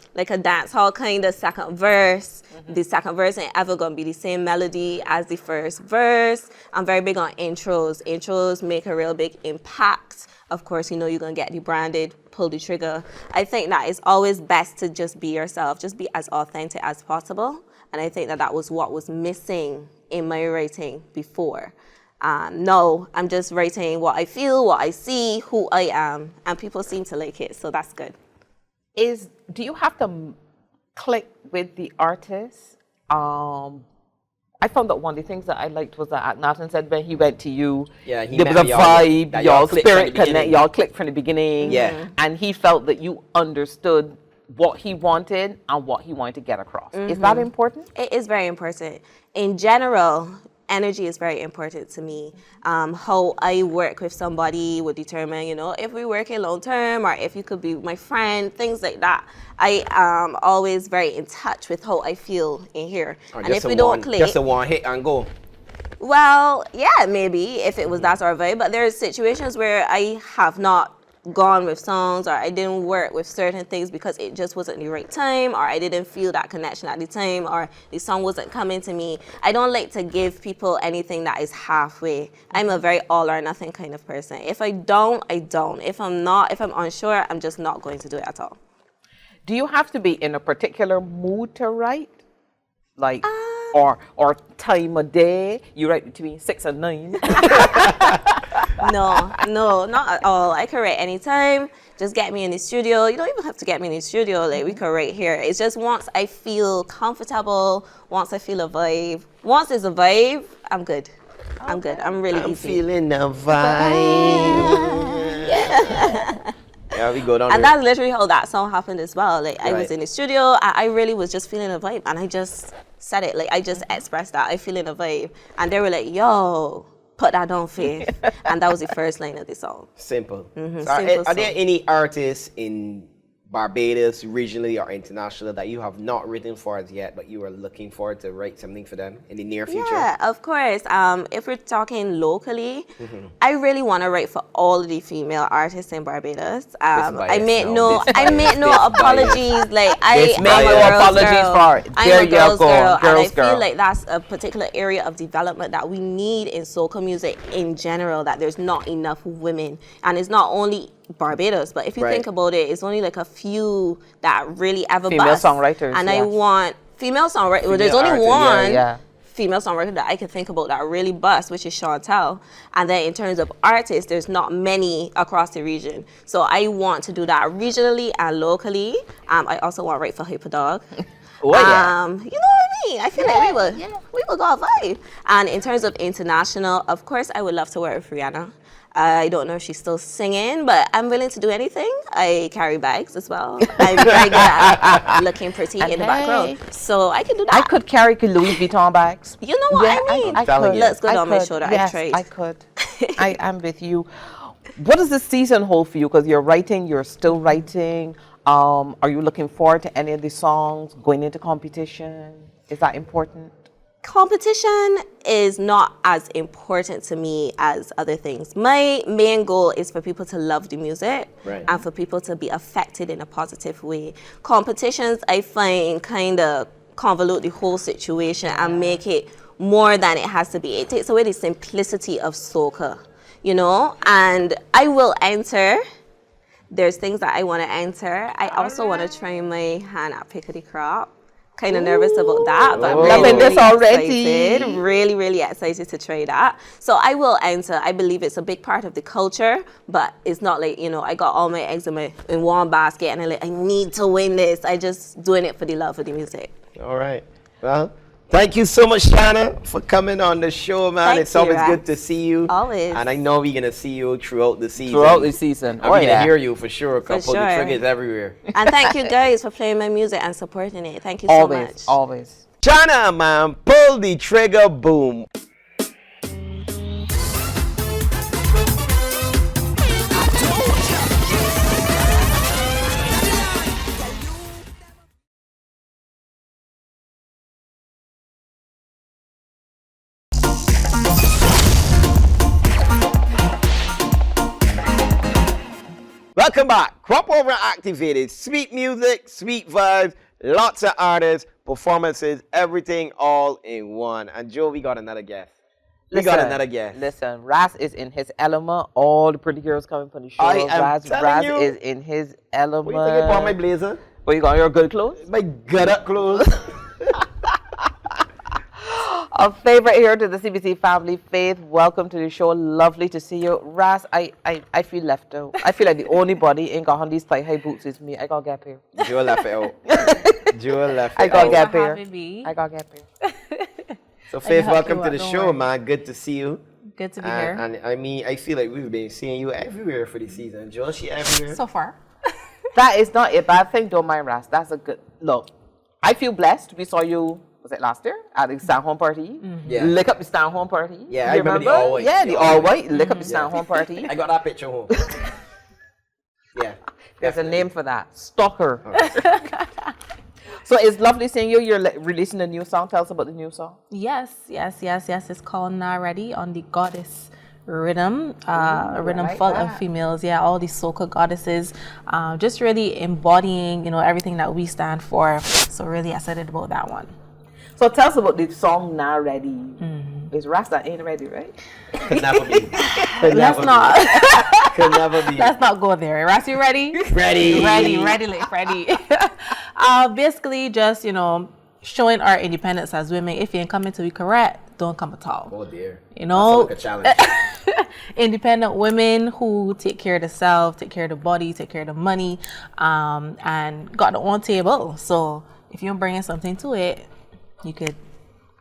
dance hall kind of second verse. The second verse ain't ever gonna be the same melody as the first verse. I'm very big on intros. Intros make a real big impact. Of course, you know, you're gonna get the branded PullDeTrigga. I think that it's always best to just be yourself, just be as authentic as possible. And I think that that was what was missing in my writing before. No, I'm just writing what I feel, what I see, who I am, and people seem to like it, so that's good. Do you have to click with the artist? I found that one of the things that I liked was that Akhnaten said when he went to you, Yeah, he there was met a y'all, vibe, that y'all y'all clicked from spirit the beginning. connect, y'all clicked from the beginning. Yeah. And he felt that you understood what he wanted and what he wanted to get across. Is that important? It is very important. In general, energy is very important to me. How I work with somebody would determine, you know, if we work in long term or if you could be my friend, things like that. I am always very in touch with how I feel in here. And if we don't click, just a one hit and go. well, yeah, maybe if it was that sort of vibe. But there's situations where I have not gone with songs or I didn't work with certain things because it just wasn't the right time or I didn't feel that connection at the time or the song wasn't coming to me. I don't like to give people anything that is halfway. I'm a very all or nothing kind of person. If I don't, I don't. If I'm unsure, I'm just not going to do it at all. Do you have to be in a particular mood to write? Like, or time of day? You write between 6 and 9? No, not at all. I can write anytime. Just get me in the studio. You don't even have to get me in the studio. Like, we can write here. It's just once I feel comfortable, once I feel a vibe. Once there's a vibe, I'm good. I'm good. I'm really I'm easy. feeling the vibe. Yeah, we go down And there. that's literally how that song happened as well. Like, I was Right. in the studio, I really was just feeling a vibe, and I just said it. Like, I just expressed that I feeling a vibe, and they were like, "Yo, put that on, Faith," and that was the first line of the song. Simple. So Simple are there song. any artists in Barbados, regionally or international, that you have not written for as yet, but you are looking forward to write something for them in the near future? Yeah, of course. If we're talking locally, I really want to write for all of the female artists in Barbados. I bias, make no. I make no apologies. Like, I This am make a no girl's apologies girl. for it. I'm There a you girl's go, girl, and I girl's girl. feel like that's a particular area of development that we need in soca music in general. That there's not enough women, and it's not only Barbados, but if you Right. think about it, it's only like a few that really ever Female bust. songwriters, And I yes. want female songwriters. Well, there's Female only artists, one yeah. female songwriter that I can think about that really bust, which is Chantel. And then in terms of artists, there's not many across the region. So I want to do that regionally and locally. I also want to write for Hyperdog. Oh, yeah. You know what I mean? I feel like we will go vibe. And in terms of international, of course, I would love to work with Rihanna. I don't know if she's still singing, but I'm willing to do anything. I carry bags as well. I'm very good at looking pretty in the background. So I can do that. I could carry Louis Vuitton bags. You know what I mean? I telling could. you. Looks good I on my could. shoulder. Yes, I tried. I could. I am with you. What does the season hold for you? Because you're writing, you're still writing. Are you looking forward to any of the songs going into competition? Is that important? Competition is not as important to me as other things. My main goal is for people to love the music Right. and for people to be affected in a positive way. Competitions, I find, kind of convolute the whole situation and make it more than it has to be. It takes away the simplicity of soca, you know? And I will enter. There's things that I want to enter. I also want to try my hand at pickety crop. Kind of nervous about that, but I'm Loving this already. excited. Really, really excited to try that. So I will enter. I believe it's a big part of the culture, but it's not like, you know, I got all my eggs in one basket and I'm like, I need to win this. I just doing it for the love of the music. All right. Well, thank you so much, Shana, for coming on the show, man. Thank It's you, always Rex. good to see you. Always. And I know we're going to see you throughout the season. Throughout the season. I'm going to hear you for sure. Because sure. PullDeTrigga is everywhere. And thank you guys for playing my music and supporting it. Thank you so Always, much. always. Shana, man, PullDeTriggaBoom. Welcome back. Crop Over Activated. Sweet music, sweet vibes, lots of artists, performances, everything all in one. And Joe, we got another guest. Listen, Ras is in his element. All the pretty girls coming from the show. Ras is in his element. What do you think about my blazer? What, you got your good clothes? My good up clothes. Our favorite here to the CBC family, Faith, welcome to the show. Lovely to see you. Ras, I feel left out. I feel like the only body ain't got on these thigh-high boots is me. I got gap here. Joe left it out. I got gap here. I got gap here. So Faith, welcome to the show, man. Good to see you. Good to be here. And I mean, I feel like we've been seeing you everywhere for the season. Joe, she everywhere? So far. That is not a bad thing, don't mind Ras. That's a good look. I feel blessed. We saw you, was it last year? At the stand home party. Yeah. Lick up the stand home party. Yeah, I remember the all white. Yeah, the all white. Lick up the stand home party. I got that picture home. Yeah. There's a name for that. Stalker. So it's lovely seeing you. You're releasing a new song. Tell us about the new song. Yes. It's called Not Ready on the Goddess rhythm, a rhythm like full that. of females. Yeah, all these soca goddesses, just really embodying, everything that we stand for. So really excited about that one. So tell us about the song Not Ready. It's Ras that ain't ready, right? Could never be. Could Let's never not. be. Could never be. Let's not go there. Ras, you ready? Ready. Ready. Basically, just showing our independence as women. If you ain't coming to be correct, don't come at all. Oh dear. You know, That's like a challenge. independent women who take care of themselves, take care of the body, take care of the money, and got their own table. So if you're bringing something to it, you could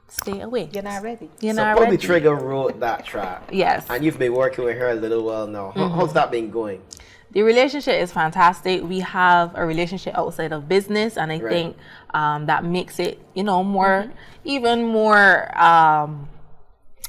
stay away. You're not ready. You're So not ready. PullDeTrigga wrote that track. Yes. And you've been working with her a little while now. How's that been going? The relationship is fantastic. We have a relationship outside of business, and I think that makes it, more, even more,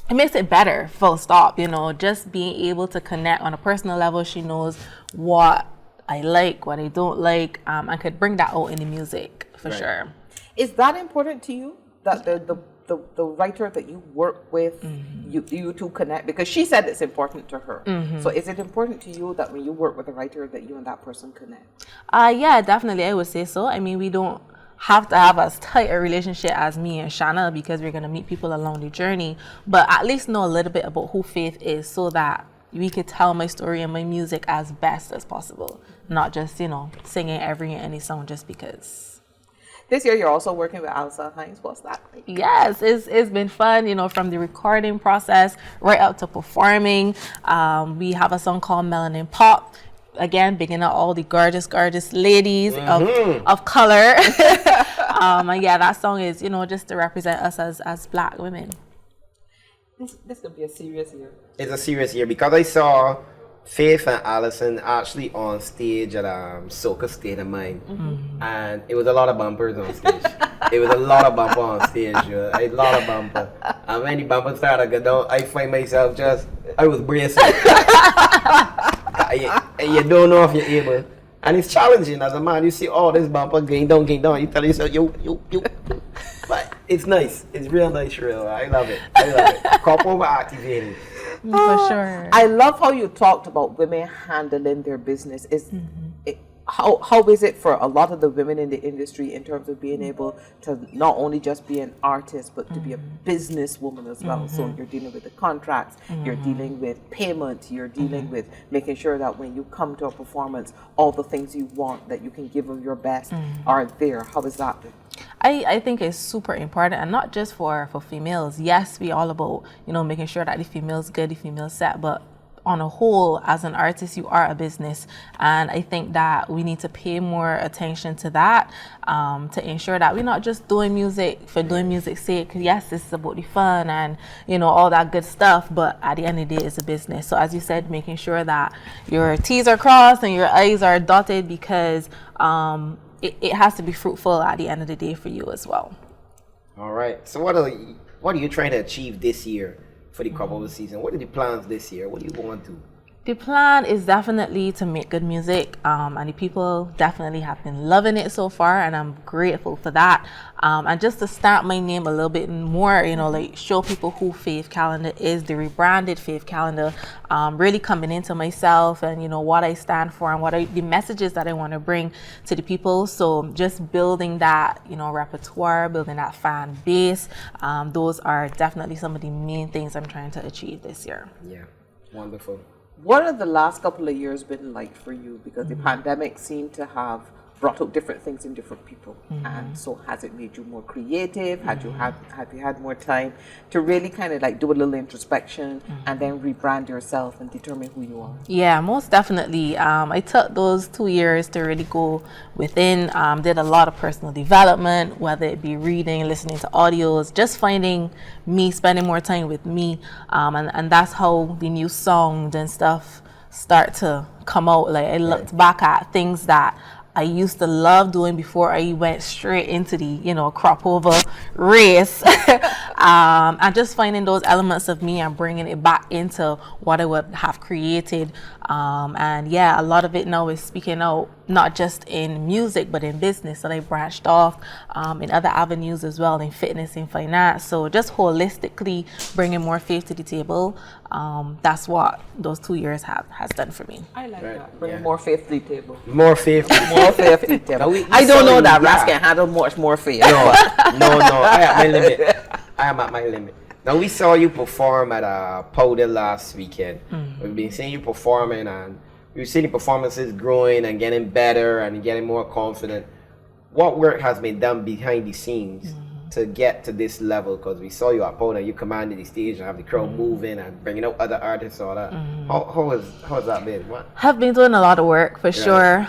it makes it better, full stop, just being able to connect on a personal level. She knows what I like, what I don't like, and could bring that out in the music, for sure. Is that important to you? That the writer that you work with, you two connect? Because she said it's important to her. So is it important to you that when you work with a writer that you and that person connect? Yeah, definitely. I would say so. I mean, we don't have to have as tight a relationship as me and Shana because we're going to meet people along the journey, but at least know a little bit about who Faith is so that we could tell my story and my music as best as possible, not just, singing every and any song just because. This year, you're also working with Alicia Hinds. What's that like? Yes, it's been fun, from the recording process right up to performing. We have a song called Melanin Pop. Again, bigging up all the gorgeous ladies of color. And yeah, that song is, just to represent us as Black women. This could be a serious year. It's a serious year because I saw Faith and Allison actually on stage at Soca State of Mind, and it was a lot of bumpers on stage. It was a lot of bumper on stage, a lot of bumper. And when the bumper started to go down, I find myself I was bracing. You don't know if you're able, and it's challenging as a man. You see all this bumper going down. You tell yourself, yo. But it's nice. It's real nice, real. I love it. Crop Over Activated. For sure. I love how you talked about women handling their business. How is it for a lot of the women in the industry in terms of being able to not only just be an artist, but to be a businesswoman as well? So you're dealing with the contracts, you're dealing with payment, you're dealing with making sure that when you come to a performance, all the things you want, that you can give of your best are there. How is that? I think it's super important, and not just for females. Yes, we all about, making sure that the female's good, the female's set, but on a whole, as an artist, you are a business. And I think that we need to pay more attention to that, to ensure that we're not just doing music for doing music's sake. Yes, this is about the fun and, all that good stuff, but at the end of the day, it's a business. So as you said, making sure that your T's are crossed and your I's are dotted, because it has to be fruitful at the end of the day for you as well. All right. So what are you trying to achieve this year for the Crop Over season? What are the plans this year? What do you want to? The plan is definitely to make good music, and the people definitely have been loving it so far, and I'm grateful for that. And just to stamp my name a little bit more, like show people who Faith Calendar is, the rebranded Faith Calendar, really coming into myself and, what I stand for and the messages that I want to bring to the people. So just building that, repertoire, building that fan base, those are definitely some of the main things I'm trying to achieve this year. Yeah, wonderful. What have the last couple of years been like for you? Because the pandemic seemed to have brought out different things in different people. And so has it made you more creative? Have you had more time to really kind of like do a little introspection and then rebrand yourself and determine who you are? Yeah, most definitely. I took those 2 years to really go within, did a lot of personal development, whether it be reading, listening to audios, just finding me, spending more time with me. And that's how the new songs and stuff start to come out. Like I looked back at things that I used to love doing before I went straight into the, crop over race. And just finding those elements of me and bringing it back into what I would have created. And yeah, a lot of it now is speaking out, not just in music, but in business. So I branched off in other avenues as well, in fitness, in finance. So just holistically bringing more faith to the table. That's what those 2 years has done for me. I like that. Bringing more faith to the table. More faith. More faith to the table. I don't know that Ras can handle much more faith. No. I am at my limit. I am at my limit. Now, we saw you perform at PullDeTriggaBoom last weekend. We've been seeing you performing, and we've seen the performances growing and getting better and getting more confident. What work has been done behind the scenes to get to this level? Because we saw you at PullDeTriggaBoom, you commanded the stage and have the crowd moving and bringing out other artists, all that. How has that been? What? Have been doing a lot of work for sure.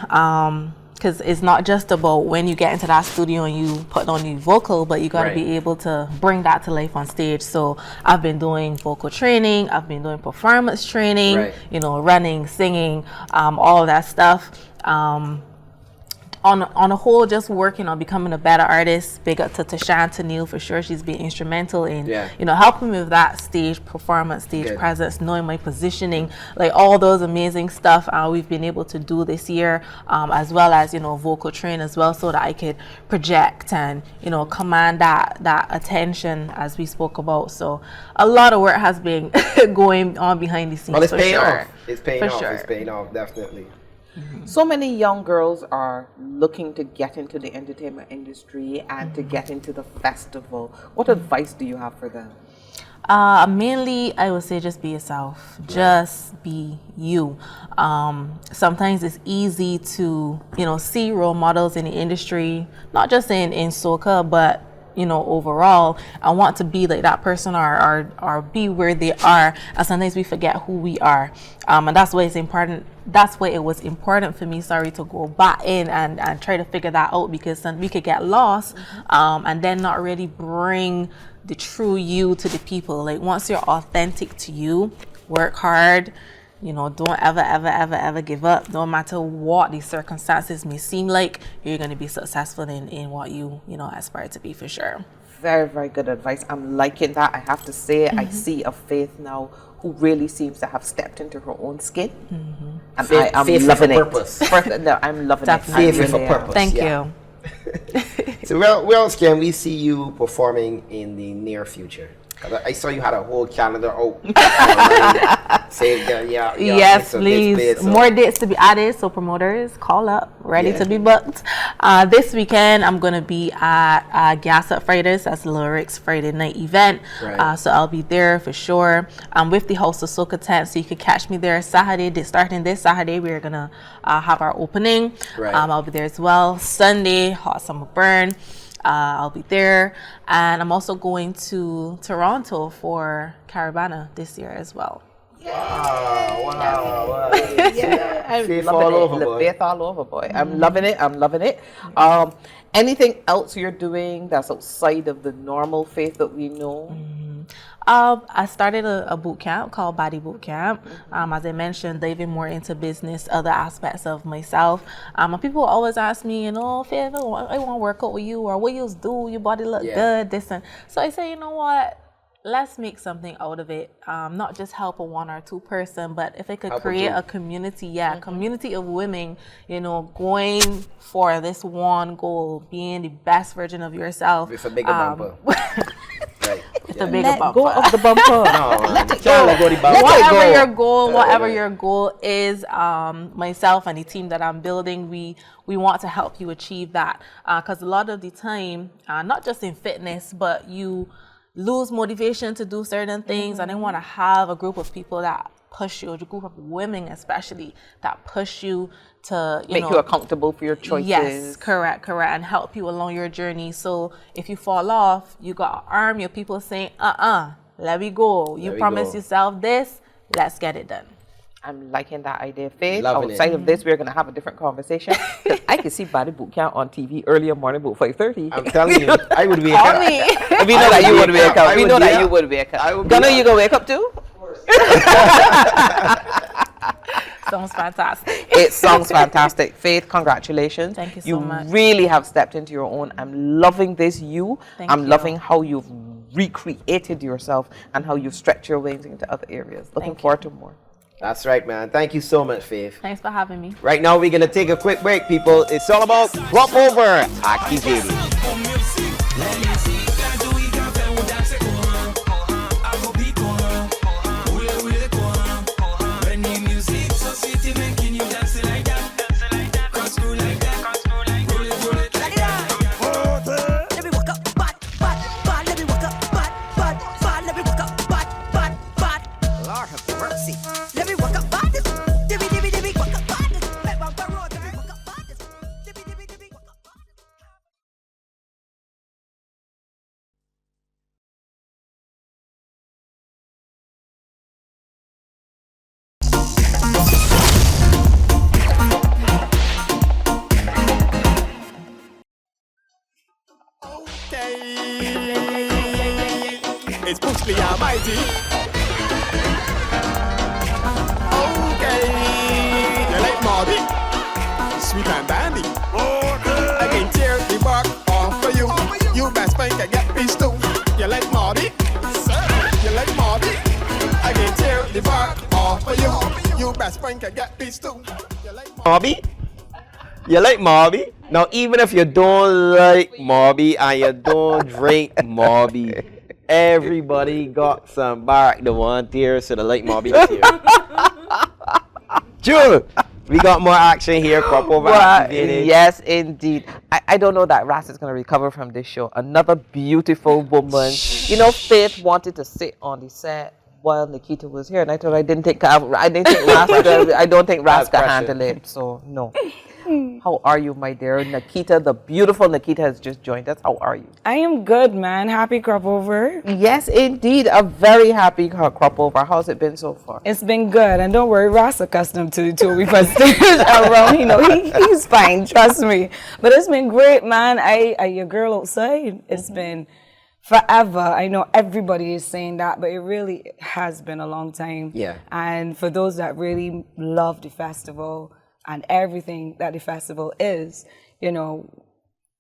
Because it's not just about when you get into that studio and you put on the vocal, but you got to be able to bring that to life on stage. So I've been doing vocal training, I've been doing performance training, running, singing, all of that stuff. On a whole, just working on becoming a better artist. Big up to Shana for sure. She's been instrumental in, helping me with that stage performance, stage presence, knowing my positioning, like all those amazing stuff we've been able to do this year, as well as, vocal train as well, so that I could project and, command that attention as we spoke about. So a lot of work has been going on behind the scenes. Well, it's paying off. It's paying off. It's paying off, definitely. So many young girls are looking to get into the entertainment industry and to get into the festival. What advice do you have for them? Mainly, I would say just be yourself. Just be you. Sometimes it's easy to, see role models in the industry, not just in soca, but overall, I want to be like that person or be where they are. And sometimes we forget who we are. And that's why it's important. That's why it was important for me, to go back in and try to figure that out, because then we could get lost and then not really bring the true you to the people. Like once you're authentic to you, work hard, don't ever give up. No matter what the circumstances may seem like, you're going to be successful in what you aspire to be, for sure. Very, very good advice. I'm liking that. I have to say, I see a Faith now who really seems to have stepped into her own skin. And I'm loving it. Purpose. No, I'm loving Definitely. it. Faith for purpose. Thank you. So where else can we see you performing in the near future? I saw you had a whole calendar out. Yes, please. More dates to be added, so promoters, call up, ready to be booked. This weekend, I'm going to be at Gas Up Fridays. That's Lyrics Friday night event. So I'll be there for sure. I'm with the host of Soca tent, so you can catch me there Saturday. Starting this Saturday, we're going to have our opening. I'll be there as well. Sunday, Hot Summer Burn. I'll be there, and I'm also going to Toronto for Caravana this year as well. Wow. I'm Faith all over, boy. I'm loving it. Anything else you're doing that's outside of the normal Faith that we know? I started a boot camp called Body Boot Camp. As I mentioned, diving more into business, other aspects of myself. And people always ask me, Faith, I want to work out with you, or what you do, your body look good, this and so I say, you know what? let's make something out of it. Not just help a one or two person, but if it could Help a create group. a community, a community of women, you know, going for this one goal, being the best version of yourself. With a bigger bumper. Right. With a bigger bumper. Go of the bumper. No, let it go. Whatever your goal is, myself and the team that I'm building, we want to help you achieve that. Because a lot of the time, not just in fitness, but you lose motivation to do certain things, and I want to have a group of people that push you, a group of women especially, that push you to Make you accountable for your choices. Yes, correct, and help you along your journey. So if you fall off, you got to arm your people saying, let me go. You promised yourself this, let's get it done. I'm liking that idea, Faith. Loving Outside it. of this, we're going to have a different conversation. 'Cause I can see Body Boot Camp on TV earlier morning, about 5:30. I'm telling you, I would wake up. We know that you would wake up. We know that you would wake up. Gunnar, you going to wake up too? Sounds fantastic. It sounds fantastic. Faith, congratulations. Thank you so much. You really have stepped into your own. I'm loving this I'm you. loving how you've recreated yourself and how you've stretched your wings into other areas. Looking forward to more. That's right, man. Thank you so much, Faith. Thanks for having me. Right now, we're going to take a quick break, people. It's all about Crop Over Activated. It's Push the Almighty. Okay, you like Marty? Sweet and dandy. I can tear the bark off for you. You best find can get peace too. You like Marty? You like Marty? I can tear the bark off for you. You best find can get peace too. You like Marby? You like Marby? Now, even if you don't like Marby and you don't drink Marby, everybody got some bark the one here, so the like Marby is here. Jewel, we got more action here. Crop Over Activated. Yes, indeed. I don't know that Ras is going to recover from this show. Another beautiful woman. You know, Faith wanted to sit on the set while Nikita was here, and I told her I don't think Ras can handle it. So no. How are you, my dear? Nikita, the beautiful Nikita has just joined us. How are you? I am good, man. Happy crop over. Yes, indeed. A very happy crop over. How's it been so far? It's been good. And don't worry, Ross accustomed to the tour we first did around. You know, he's fine. Trust me. But it's been great, man. I your girl outside. It's been forever. I know everybody is saying that, but it really has been a long time. Yeah. And for those that really love the festival and everything that the festival is, you know,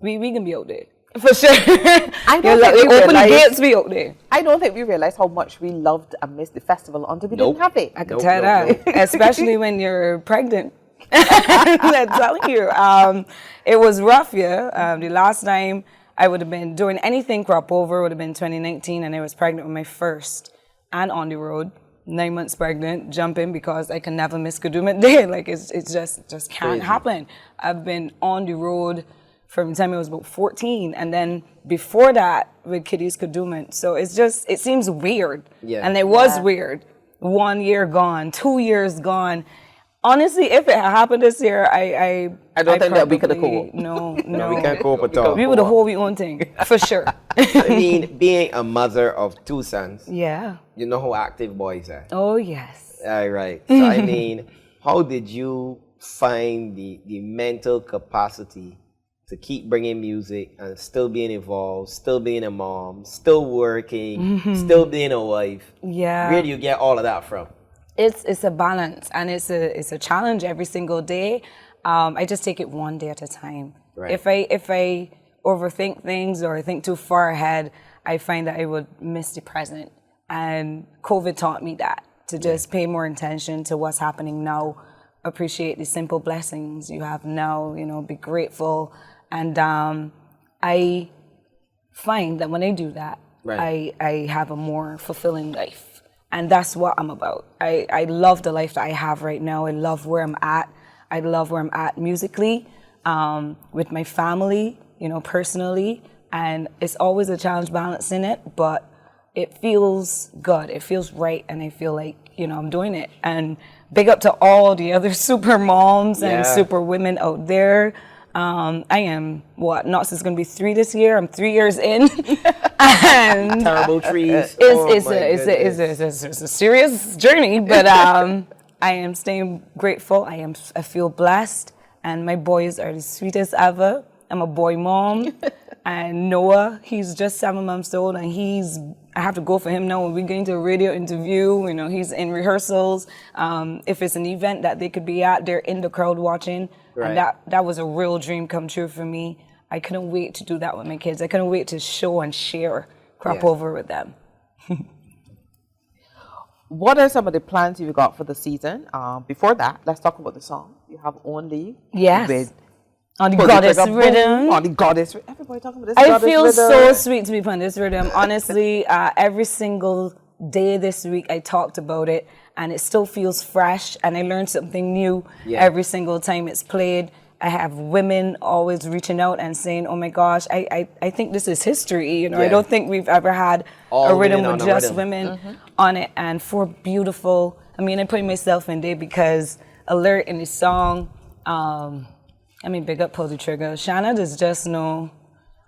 we can be out there. For sure. I don't think we open the realize, gates, we out there. I don't think we realized how much we loved and missed the festival until we didn't have it. I can tell that, especially when you're pregnant. I'm telling you, it was rough, yeah. The last time I would have been doing anything crop over would have been 2019, and I was pregnant with my first and on the road. 9 months pregnant, jumping because I can never miss Kadooment Day. Like it's just can't happen. I've been on the road from the time I was about 14, and then before that with Kitty's Kadooment. So it seems weird. Yeah. And it was weird. 1 year gone, 2 years gone. Honestly, if it had happened this year, I don't think that we could have coped. No, we can't cope at all. We would have hold we own thing for sure. I mean, being a mother of two sons. Yeah. You know how active boys are. Oh yes. All right. So I mean, how did you find the mental capacity to keep bringing music and still being involved, still being a mom, still working, still being a wife? Yeah. Where do you get all of that from? It's a balance, and it's a challenge every single day. I just take it one day at a time. Right. If I overthink things or think too far ahead, I find that I would miss the present. And COVID taught me that, to just pay more attention to what's happening now, appreciate the simple blessings you have now, you know, be grateful. And I find that when I do that, I have a more fulfilling life. And that's what I'm about. I love the life that I have right now. I love where I'm at. I love where I'm at musically, with my family, you know, personally. And it's always a challenge balancing it, but it feels good. It feels right. And I feel like, you know, I'm doing it. And big up to all the other super moms and super women out there. I am, Knox is going to be 3 this year. I'm 3 years in. And terrible trees. It's a serious journey, but I am staying grateful. I feel blessed. And my boys are the sweetest ever. I'm a boy mom. And Noah, he's just 7 months old, and I have to go for him now when we're going to a radio interview. You know, he's in rehearsals. If it's an event that they could be at, they're in the crowd watching. Right. And that was a real dream come true for me. I couldn't wait to do that with my kids. I couldn't wait to show and share Crop Over with them. What are some of the plans you've got for the season? Before that, let's talk about the song. You have Only. Yes. On the Goddess Rhythm. On the Goddess Rhythm. Everybody talking about this I Goddess feel Rhythm. so sweet to be on this rhythm. Honestly, every single day this week I talked about it, and it still feels fresh, and I learned something new every single time it's played. I have women always reaching out and saying, oh my gosh, I think this is history. You know, I don't think we've ever had a rhythm with just women on it, and 4 beautiful. I mean, I put myself in there because a lyric in the song, big up PullDeTrigga. Shana does just know,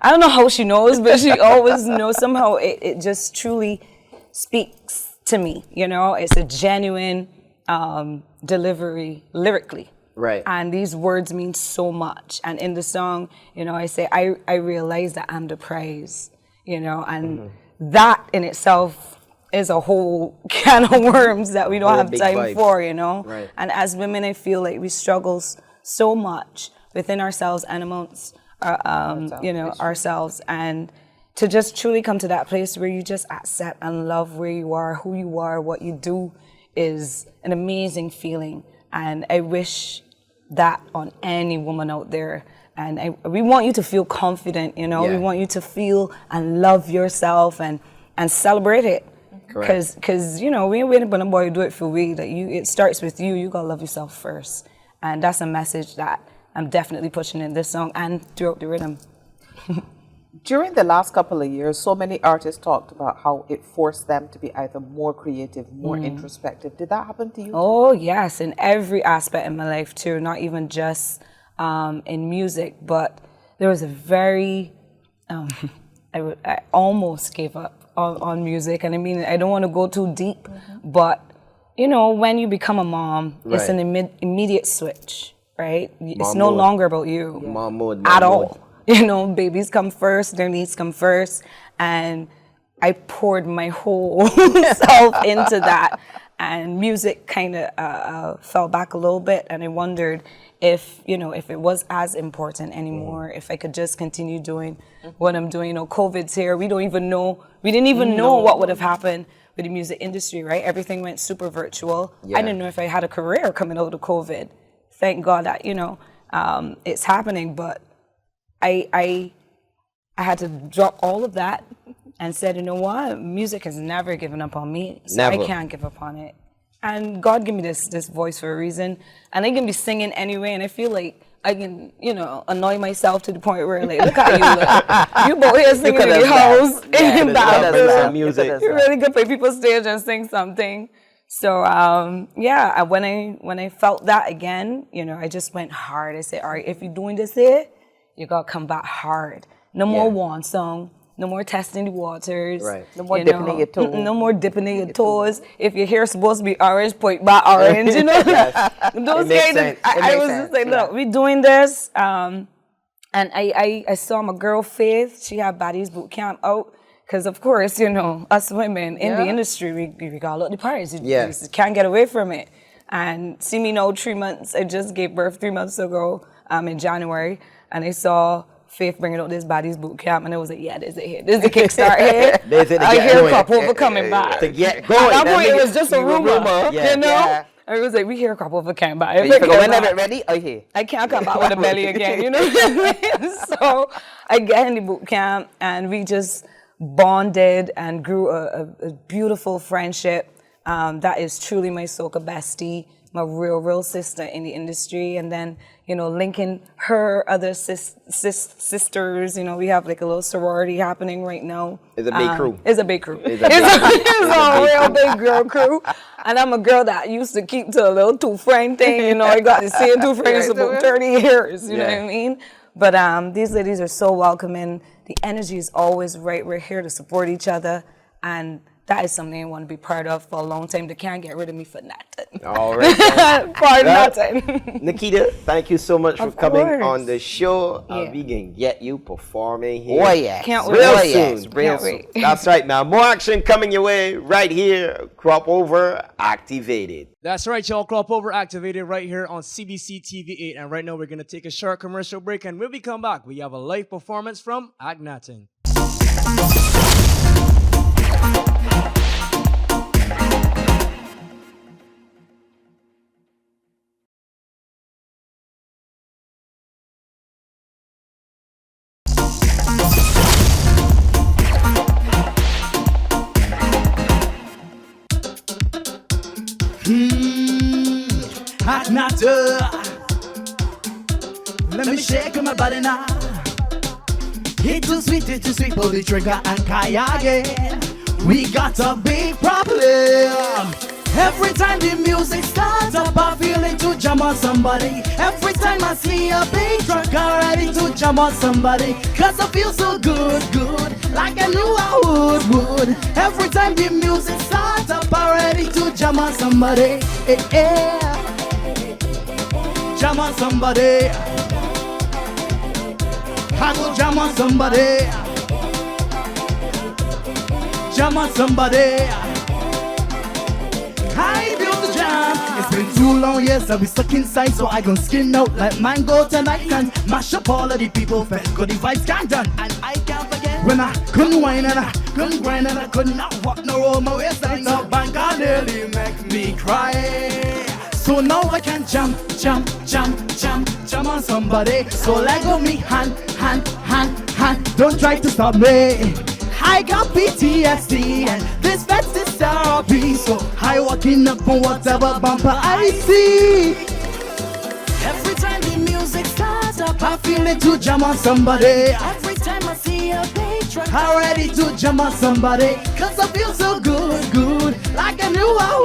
I don't know how she knows, but she always knows. Somehow it just truly speaks to me, you know? It's a genuine delivery lyrically. Right. And these words mean so much. And in the song, you know, I say, I realize that I'm the prize, you know? And that in itself is a whole can of worms that we don't have time for, you know? Right. And as women, I feel like we struggle so much within ourselves and amongst ourselves, and to just truly come to that place where you just accept and love where you are, who you are, what you do is an amazing feeling. And I wish that on any woman out there. And we want you to feel confident, you know, we want you to feel and love yourself and celebrate it. Because you know, we ain't waiting for nobody to do it for we. That it starts with you. You gotta love yourself first. And that's a message that I'm definitely pushing in this song and throughout the rhythm. During the last couple of years, so many artists talked about how it forced them to be either more creative, more introspective. Did that happen to you? Oh, yes, in every aspect in my life too, not even just in music, but there was a very, I almost gave up on music. And I mean, I don't want to go too deep, but you know, when you become a mom, it's an immediate switch, right? It's no longer about you at all. You know, babies come first, their needs come first. And I poured my whole self into that. And music kind of fell back a little bit. And I wondered if, you know, if it was as important anymore, if I could just continue doing what I'm doing. You know, COVID's here. We didn't even know what would have happened with the music industry, right? Everything went super virtual. I didn't know if I had a career coming out of COVID. Thank God that, you know, it's happening. But I had to drop all of that and said, you know what? Music has never given up on me, so I can't give up on it. And God gave me this voice for a reason, and I can be singing anyway, and I feel like I can, you know, annoy myself to the point where, like, look at you, you both here singing in the house, in that music. You really could play people's stage and sing something. So when I felt that again, you know, I just went hard. I said, all right, if you're doing this here, you gotta come back hard. No more one song. No more testing the waters. Right. No more dipping in your toes. No more dipping in your toes. If your hair's supposed to be orange, point back orange. You know, those kind of. I was just like, look, we're doing this. And I saw my girl Faith. She had Baddies Boot Camp out. Because of course, you know, us women in the industry, we got a lot of parties. You can't get away from it. And see me now, 3 months. I just gave birth 3 months ago in January. And I saw Faith bringing out this Baddies boot camp, and I was like, yeah, this is it here. This is the kickstart here. This is the I get hear going. crop over coming back. To get going. At that point, it was just a rumor, Yeah. you know? Yeah. And it was like, we hear crop over camp back. You figure whenever it's ready, I hear. I can't come back with a belly again, you know what I mean? So I get in the boot camp, and we just bonded and grew a beautiful friendship. That is truly my soca bestie, my real sister in the industry. And then, you know, linking her other sisters, you know, we have like a little sorority happening right now. It's a big crew. It's a big crew. It's a real big girl crew. And I'm a girl that used to keep to a little two-frame thing, you know, I got the same two frames for about 30 years, you know what I mean? But these ladies are so welcoming. The energy is always right. We're here to support each other. And that is something I want to be part of for a long time. They can't get rid of me for nothing. All right. For nothing. Nikita, thank you so much for coming course. on the show. Yeah. We can get you performing here. Oh, yes. Can't wait. Real Oh, soon. yes. Real Can't soon. wait. That's right, man. More action coming your way right here. Crop Over Activated. That's right, y'all. Crop Over activated right here on CBC TV 8. And right now, we're going to take a short commercial break. And when we come back, we have a live performance from Akhnaten. Akhnaten. Let me shake my body now. It's too sweet, pull the trigger and kaya again. We got a big problem. Every time the music starts up, I feel it to jam on somebody. Every time I see a big truck, I'm ready to jam on somebody. Cause I feel so good, like I knew I would. Every time the music starts up, I'm ready to jam on somebody. Jam on somebody. I go jam on somebody. Jam on somebody. I built the jam. It's been too long years I've been stuck inside, so I gon' skin out like mango tonight and mash up all of the people. Fed got the vibes can't done, and I can't forget when I couldn't whine and I couldn't grind and I could not walk no roll my waistline. So bank I nearly make me cry. So now I can jam on somebody. So let go me hand. Don't try to stop me. I got PTSD and this vets is therapy. So I walking up on whatever bumper I see. Every time the music starts up, I feel it to jam on somebody. Every time I see a big truck, I'm ready to jam on somebody. Cause I feel so good, like I knew I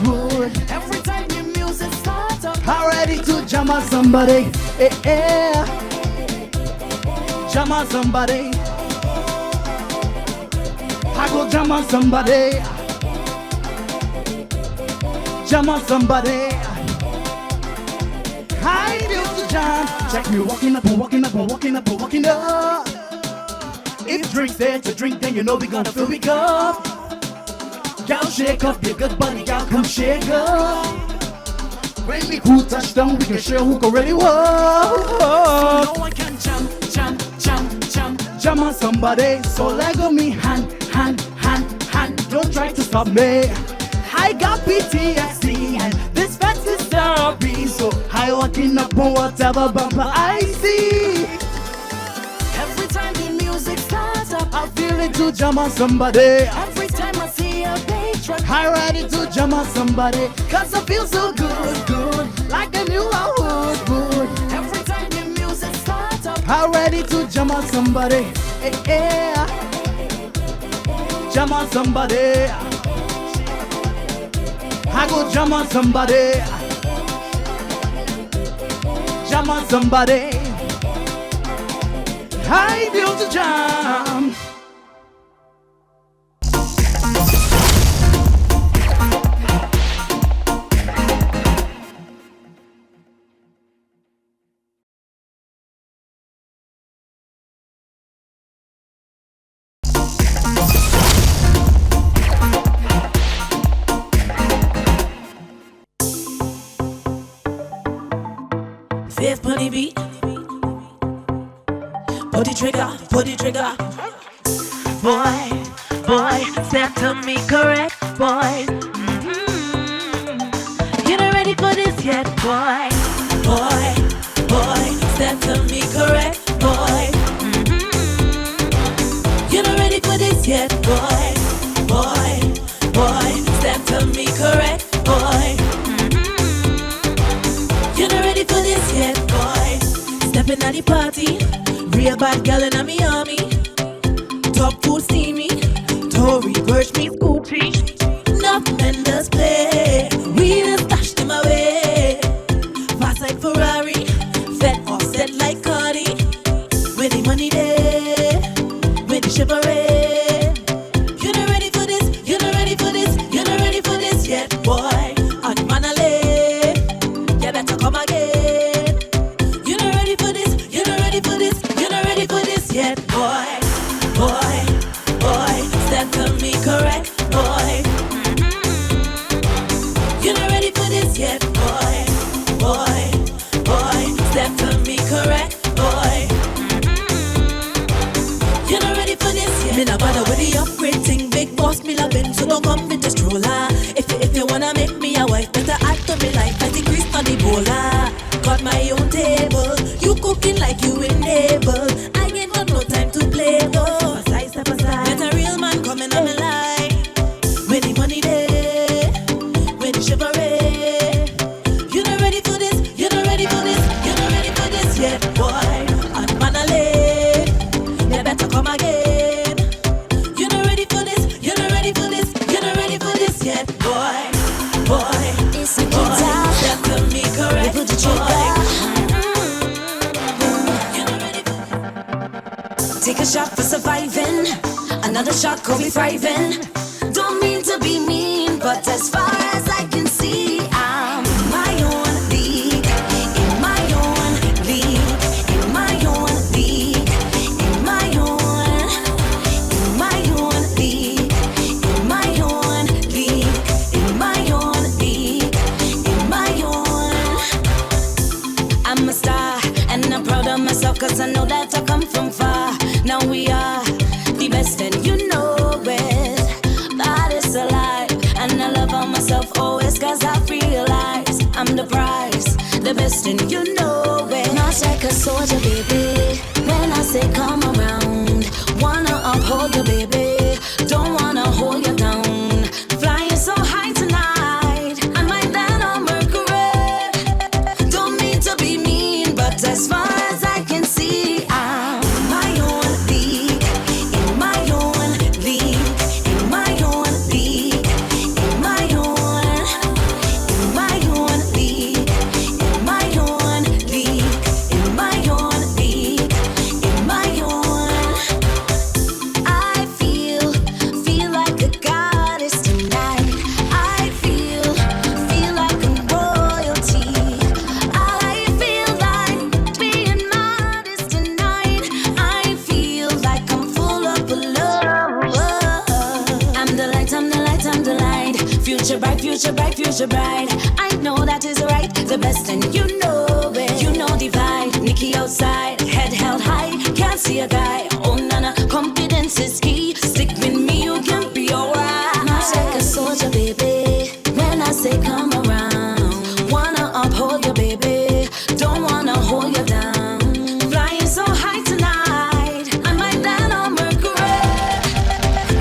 would. Every time the music starts up, I'm ready to jam on somebody. Jam on somebody. I go jam on somebody. Jam on somebody. I do the jam. Check me walking up. If drinks there to drink, then you know we gonna fill we up. Gal, shake up your good buddy, gal, come shake up. When we cool touchdown, we can share who can really walk. So now I can jam on somebody. So let go me hand. Don't try to stop me. I got PTSD and this fence is therapy. So I walking up on whatever bumper I see. Every time the music starts up, I feel it to jam on somebody. Every time I see a big truck, I ready to jam on somebody. Cause I feel so good, like I knew I would. Every time the music starts up, I ready to jam on somebody. Jam on somebody. I go jam on somebody. Jam on somebody. I built a jam. Fifth on the beat. pull the trigger, pull the trigger. Boy, boy, step to me correct, boy. You're not ready for this yet, boy. Boy, boy, step to me correct, boy. You're not ready for this yet, boy. Boy, boy, step to me correct, boy. You're not ready for this yet, boy. Stepping at the party, real bad girl in me army. Top food steamy, Tory, Birch me, Scoochie. Enough men does play, we done stash them away. Fast like Ferrari, fed offset like Cardi. Where the money there, where the chivalry. You're not ready for this, you're not ready for this, you're not ready for this yet, boy. On Manale, you better come again. You're not ready for this, you're not ready for this, you're not ready for this yet, boy. Boy, boy, step to me correct, boy. You're not ready for this yet, boy. Boy, boy, step to me correct, boy. You're not ready for this yet. Me not bother with the upgrade thing, big boss me loving, so don't come with the stroller. If you wanna make me a wife, better act to me like I think Chris on the bowler. Got my own table, you cooking like you enable. I ain't got no time to play though. Aside, step aside. Let a real man coming on my life. Where the money there, where the chivalry. You're not ready for this, you're not ready for this, you're not ready for this yet, boy. On Manale, you better come again. You're not ready for this, you're not ready for this, you're not ready for this yet, boy. Boy, It's Nikita. step to me correct, Pull the trigger. boy. You're not ready for Take a shot for surviving. Another shot, cause we thriving. Don't mean to be mean, but as far as I can see, I'm in my own league. In my own league. In my own league. In my own. In my own league. In my own league. In my own league. In my own. I'm a star, and I'm proud of myself, cause I know that I come from far. Now we are the best, and you know it. That is a lie, and I love on myself always, cause I realize I'm the prize, the best, and you know it. Not like a soldier, baby. When I say come around, wanna uphold you, baby. Don't wanna hold you down. Flying so high tonight, I might land on Mercury. Don't mean to be mean, but as far as I can see, I'm in my own league. In my own league. In my own league. In my own. In my own league. In my own league. In my own league. In my own. I feel like a goddess tonight. I feel like I'm royalty. I feel like being modest tonight. I feel like I'm full of love. I'm the light, I'm the light, I'm the light. Future bright, future bright, future bright. I know that is right, the best, and you know it. You know divide, Nikki outside, head held high, can't see a guy. Oh nana, confidence is key. Stick with me, you can be alright. Not like a soldier, baby. When I say come around, wanna uphold you, baby. Don't wanna hold you down. Flying so high tonight, I might land on Mercury.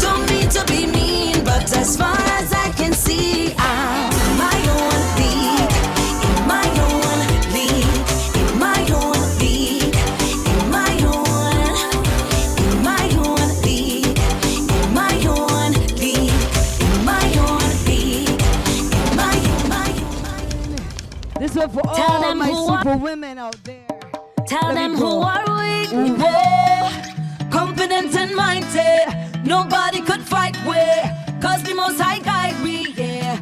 Don't mean to be mean, but as far as I can see, I'm in my own league. In my own league. In my own league. In my own. In my own league. In my own league. In my own league. In my own. This one for Tell all them my who are- super women out there. Tell Let me them go. who are weak, yeah. Confident and mighty, nobody could fight with, cause the most high guide we, yeah.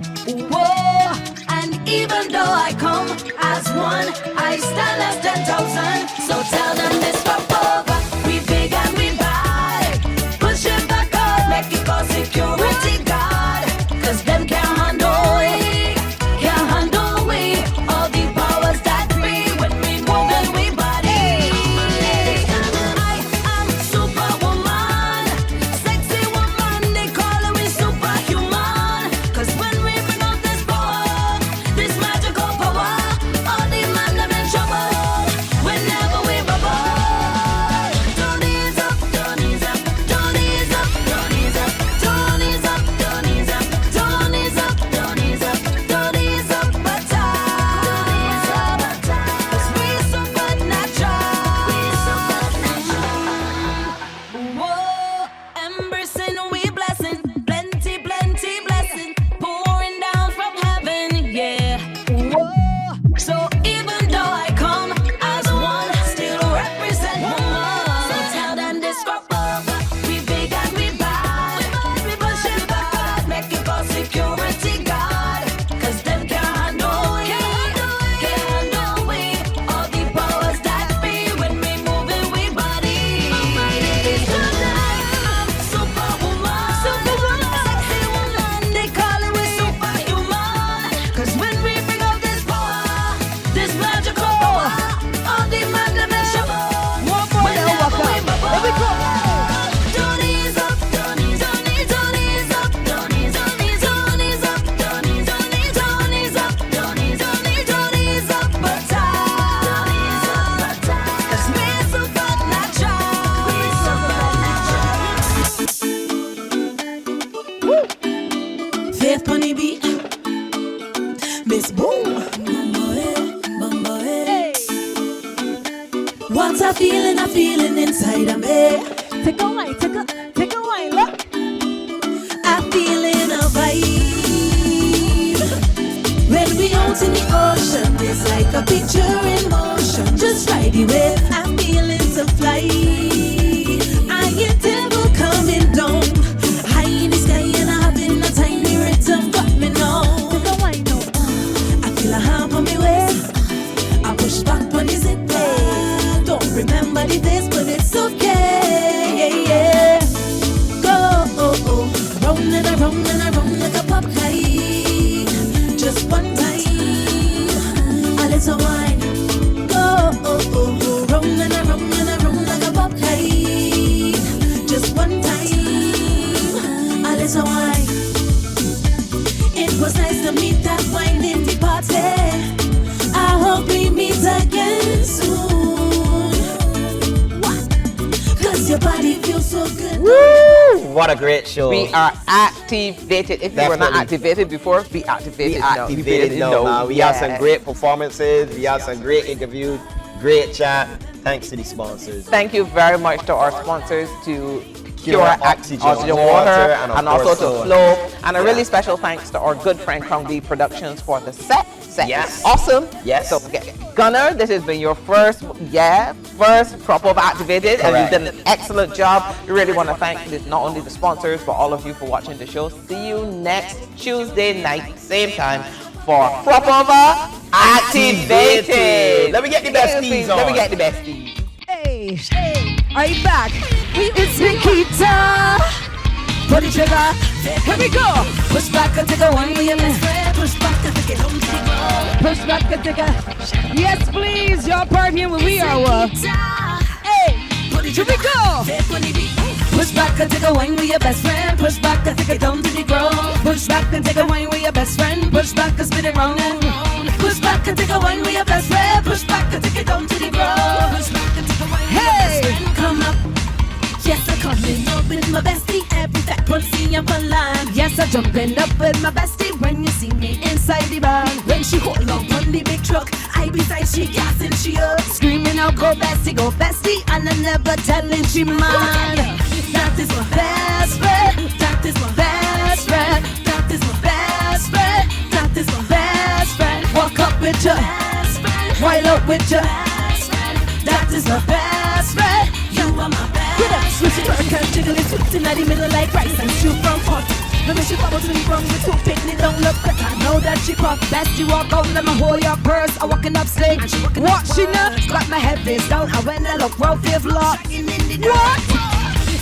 Whoa. And even though I come as one, I stand as 10,000. So tell them this for over, we big and we bad. Push it back on, make it go security guard, cause them can't handle we, can't handle we. All the powers that be when we move and we body. I on the beat. Miss Boom. What a feeling inside of me. Take a wine, look. I'm feeling a vibe. When we out in the ocean, it's like a picture in motion. Just ride the wave, I'm feeling to fly. I hear devil coming down. High in the sky and I'm having a tiny rhythm. Got me now. Take a wine, no. I feel a hump on my waist. I push back when it's it play. Don't remember the days, but it's okay. Yeah. Go, round and around like a pop kite. Just one time, a little wine. Go, round and around like a pop kite. Just one time, a little wine. It was nice to meet that wine in the party. I hope we meet again soon. Cause your body feels so good. Woo! What a great show. We are activated. If we were not activated before, be activated now. Man. We had some great performances. We had some great interviews. Great chat. Thanks to the sponsors. Thank you very much to our sponsors, to Kure Oxygen Water, and also to Flow. And a really special thanks to our good friend Crown B Productions for the set. Yes. Awesome. Yes. So, Gunnar, this has been your first Crop Over Activated, and you've done an excellent job. We really want to thank not only the sponsors, but all of you for watching the show. See you next Tuesday night, same time, for Crop Over Activated. Let me get the besties on. Let me get the besties. Hey, are you back? It's Nikita. Pull the trigger. Here we go. Push back and take a one with your best friend. Push back and take it home. Push back and take a. Yes, please. You're partying when we are. Hey, here we go. Push back and take a wine with your best friend. Push back and take it down to the ground. Push back and take a wine with your best friend. Push back and spin it round and round. Push back and take a wine with your best friend. Push back and take it down to the ground. Push back and take a wine with your best friend. Come up. Yes, I'm coming up with my bestie. Every fat one see up online. Yes, I'm jumping up with my bestie when you see me inside the band. When she hold on the big truck, I beside she gassing she up, screaming out go bestie, and I never telling she mine. That is my best friend. That is my best friend. That is my best friend. That is my best friend. Walk up with your best friend. Wild up with your best friend. That is my best friend. You are my best. Get up, switch it, work and jiggle it, sweet in the middle like rice and stew from pot. Let me she bubble to me from the two picnic, don't look but I know that she pop. Best you walk out, let me hold your purse. I walking up stage, watching her, got my head face down. I went and look round fifth lock. What?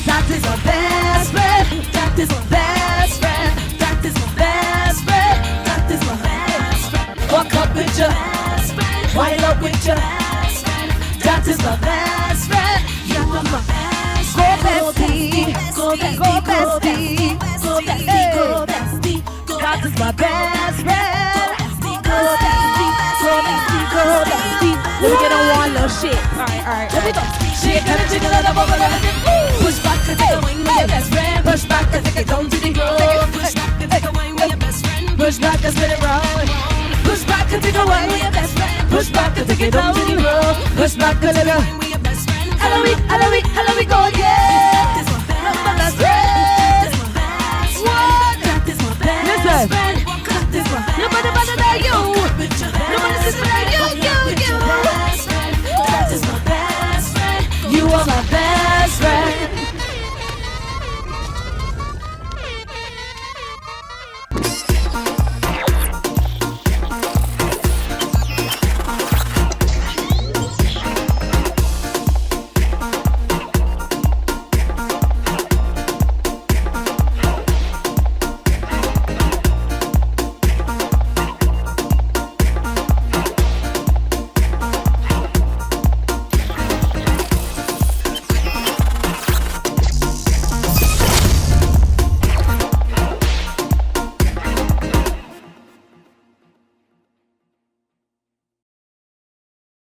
That is my best friend. That is my best friend. That is my best friend. That is my best friend. Walk up with your best friend. Wild up with your best friend. That is my best friend. You are my best friend. Go bestie. Go bestie. Go bestie. Go bestie. Go bestie. That is my best friend. Go bestie. Go bestie. Go bestie. Let me get on one little shit. Alright. Let me go. Shake and jiggle and a bubble and a dip. Push back and take a wine with your best friend. Push back and take it down to the ground. Push back and take a wine with your best friend. Push back and spin it round. Push back and take a wine with your best friend. Push back and take it down to the ground. Push back and take a wine with your best friend. Hello we go, yeah. That's my best friend. That's my best friend. What? That is my best friend.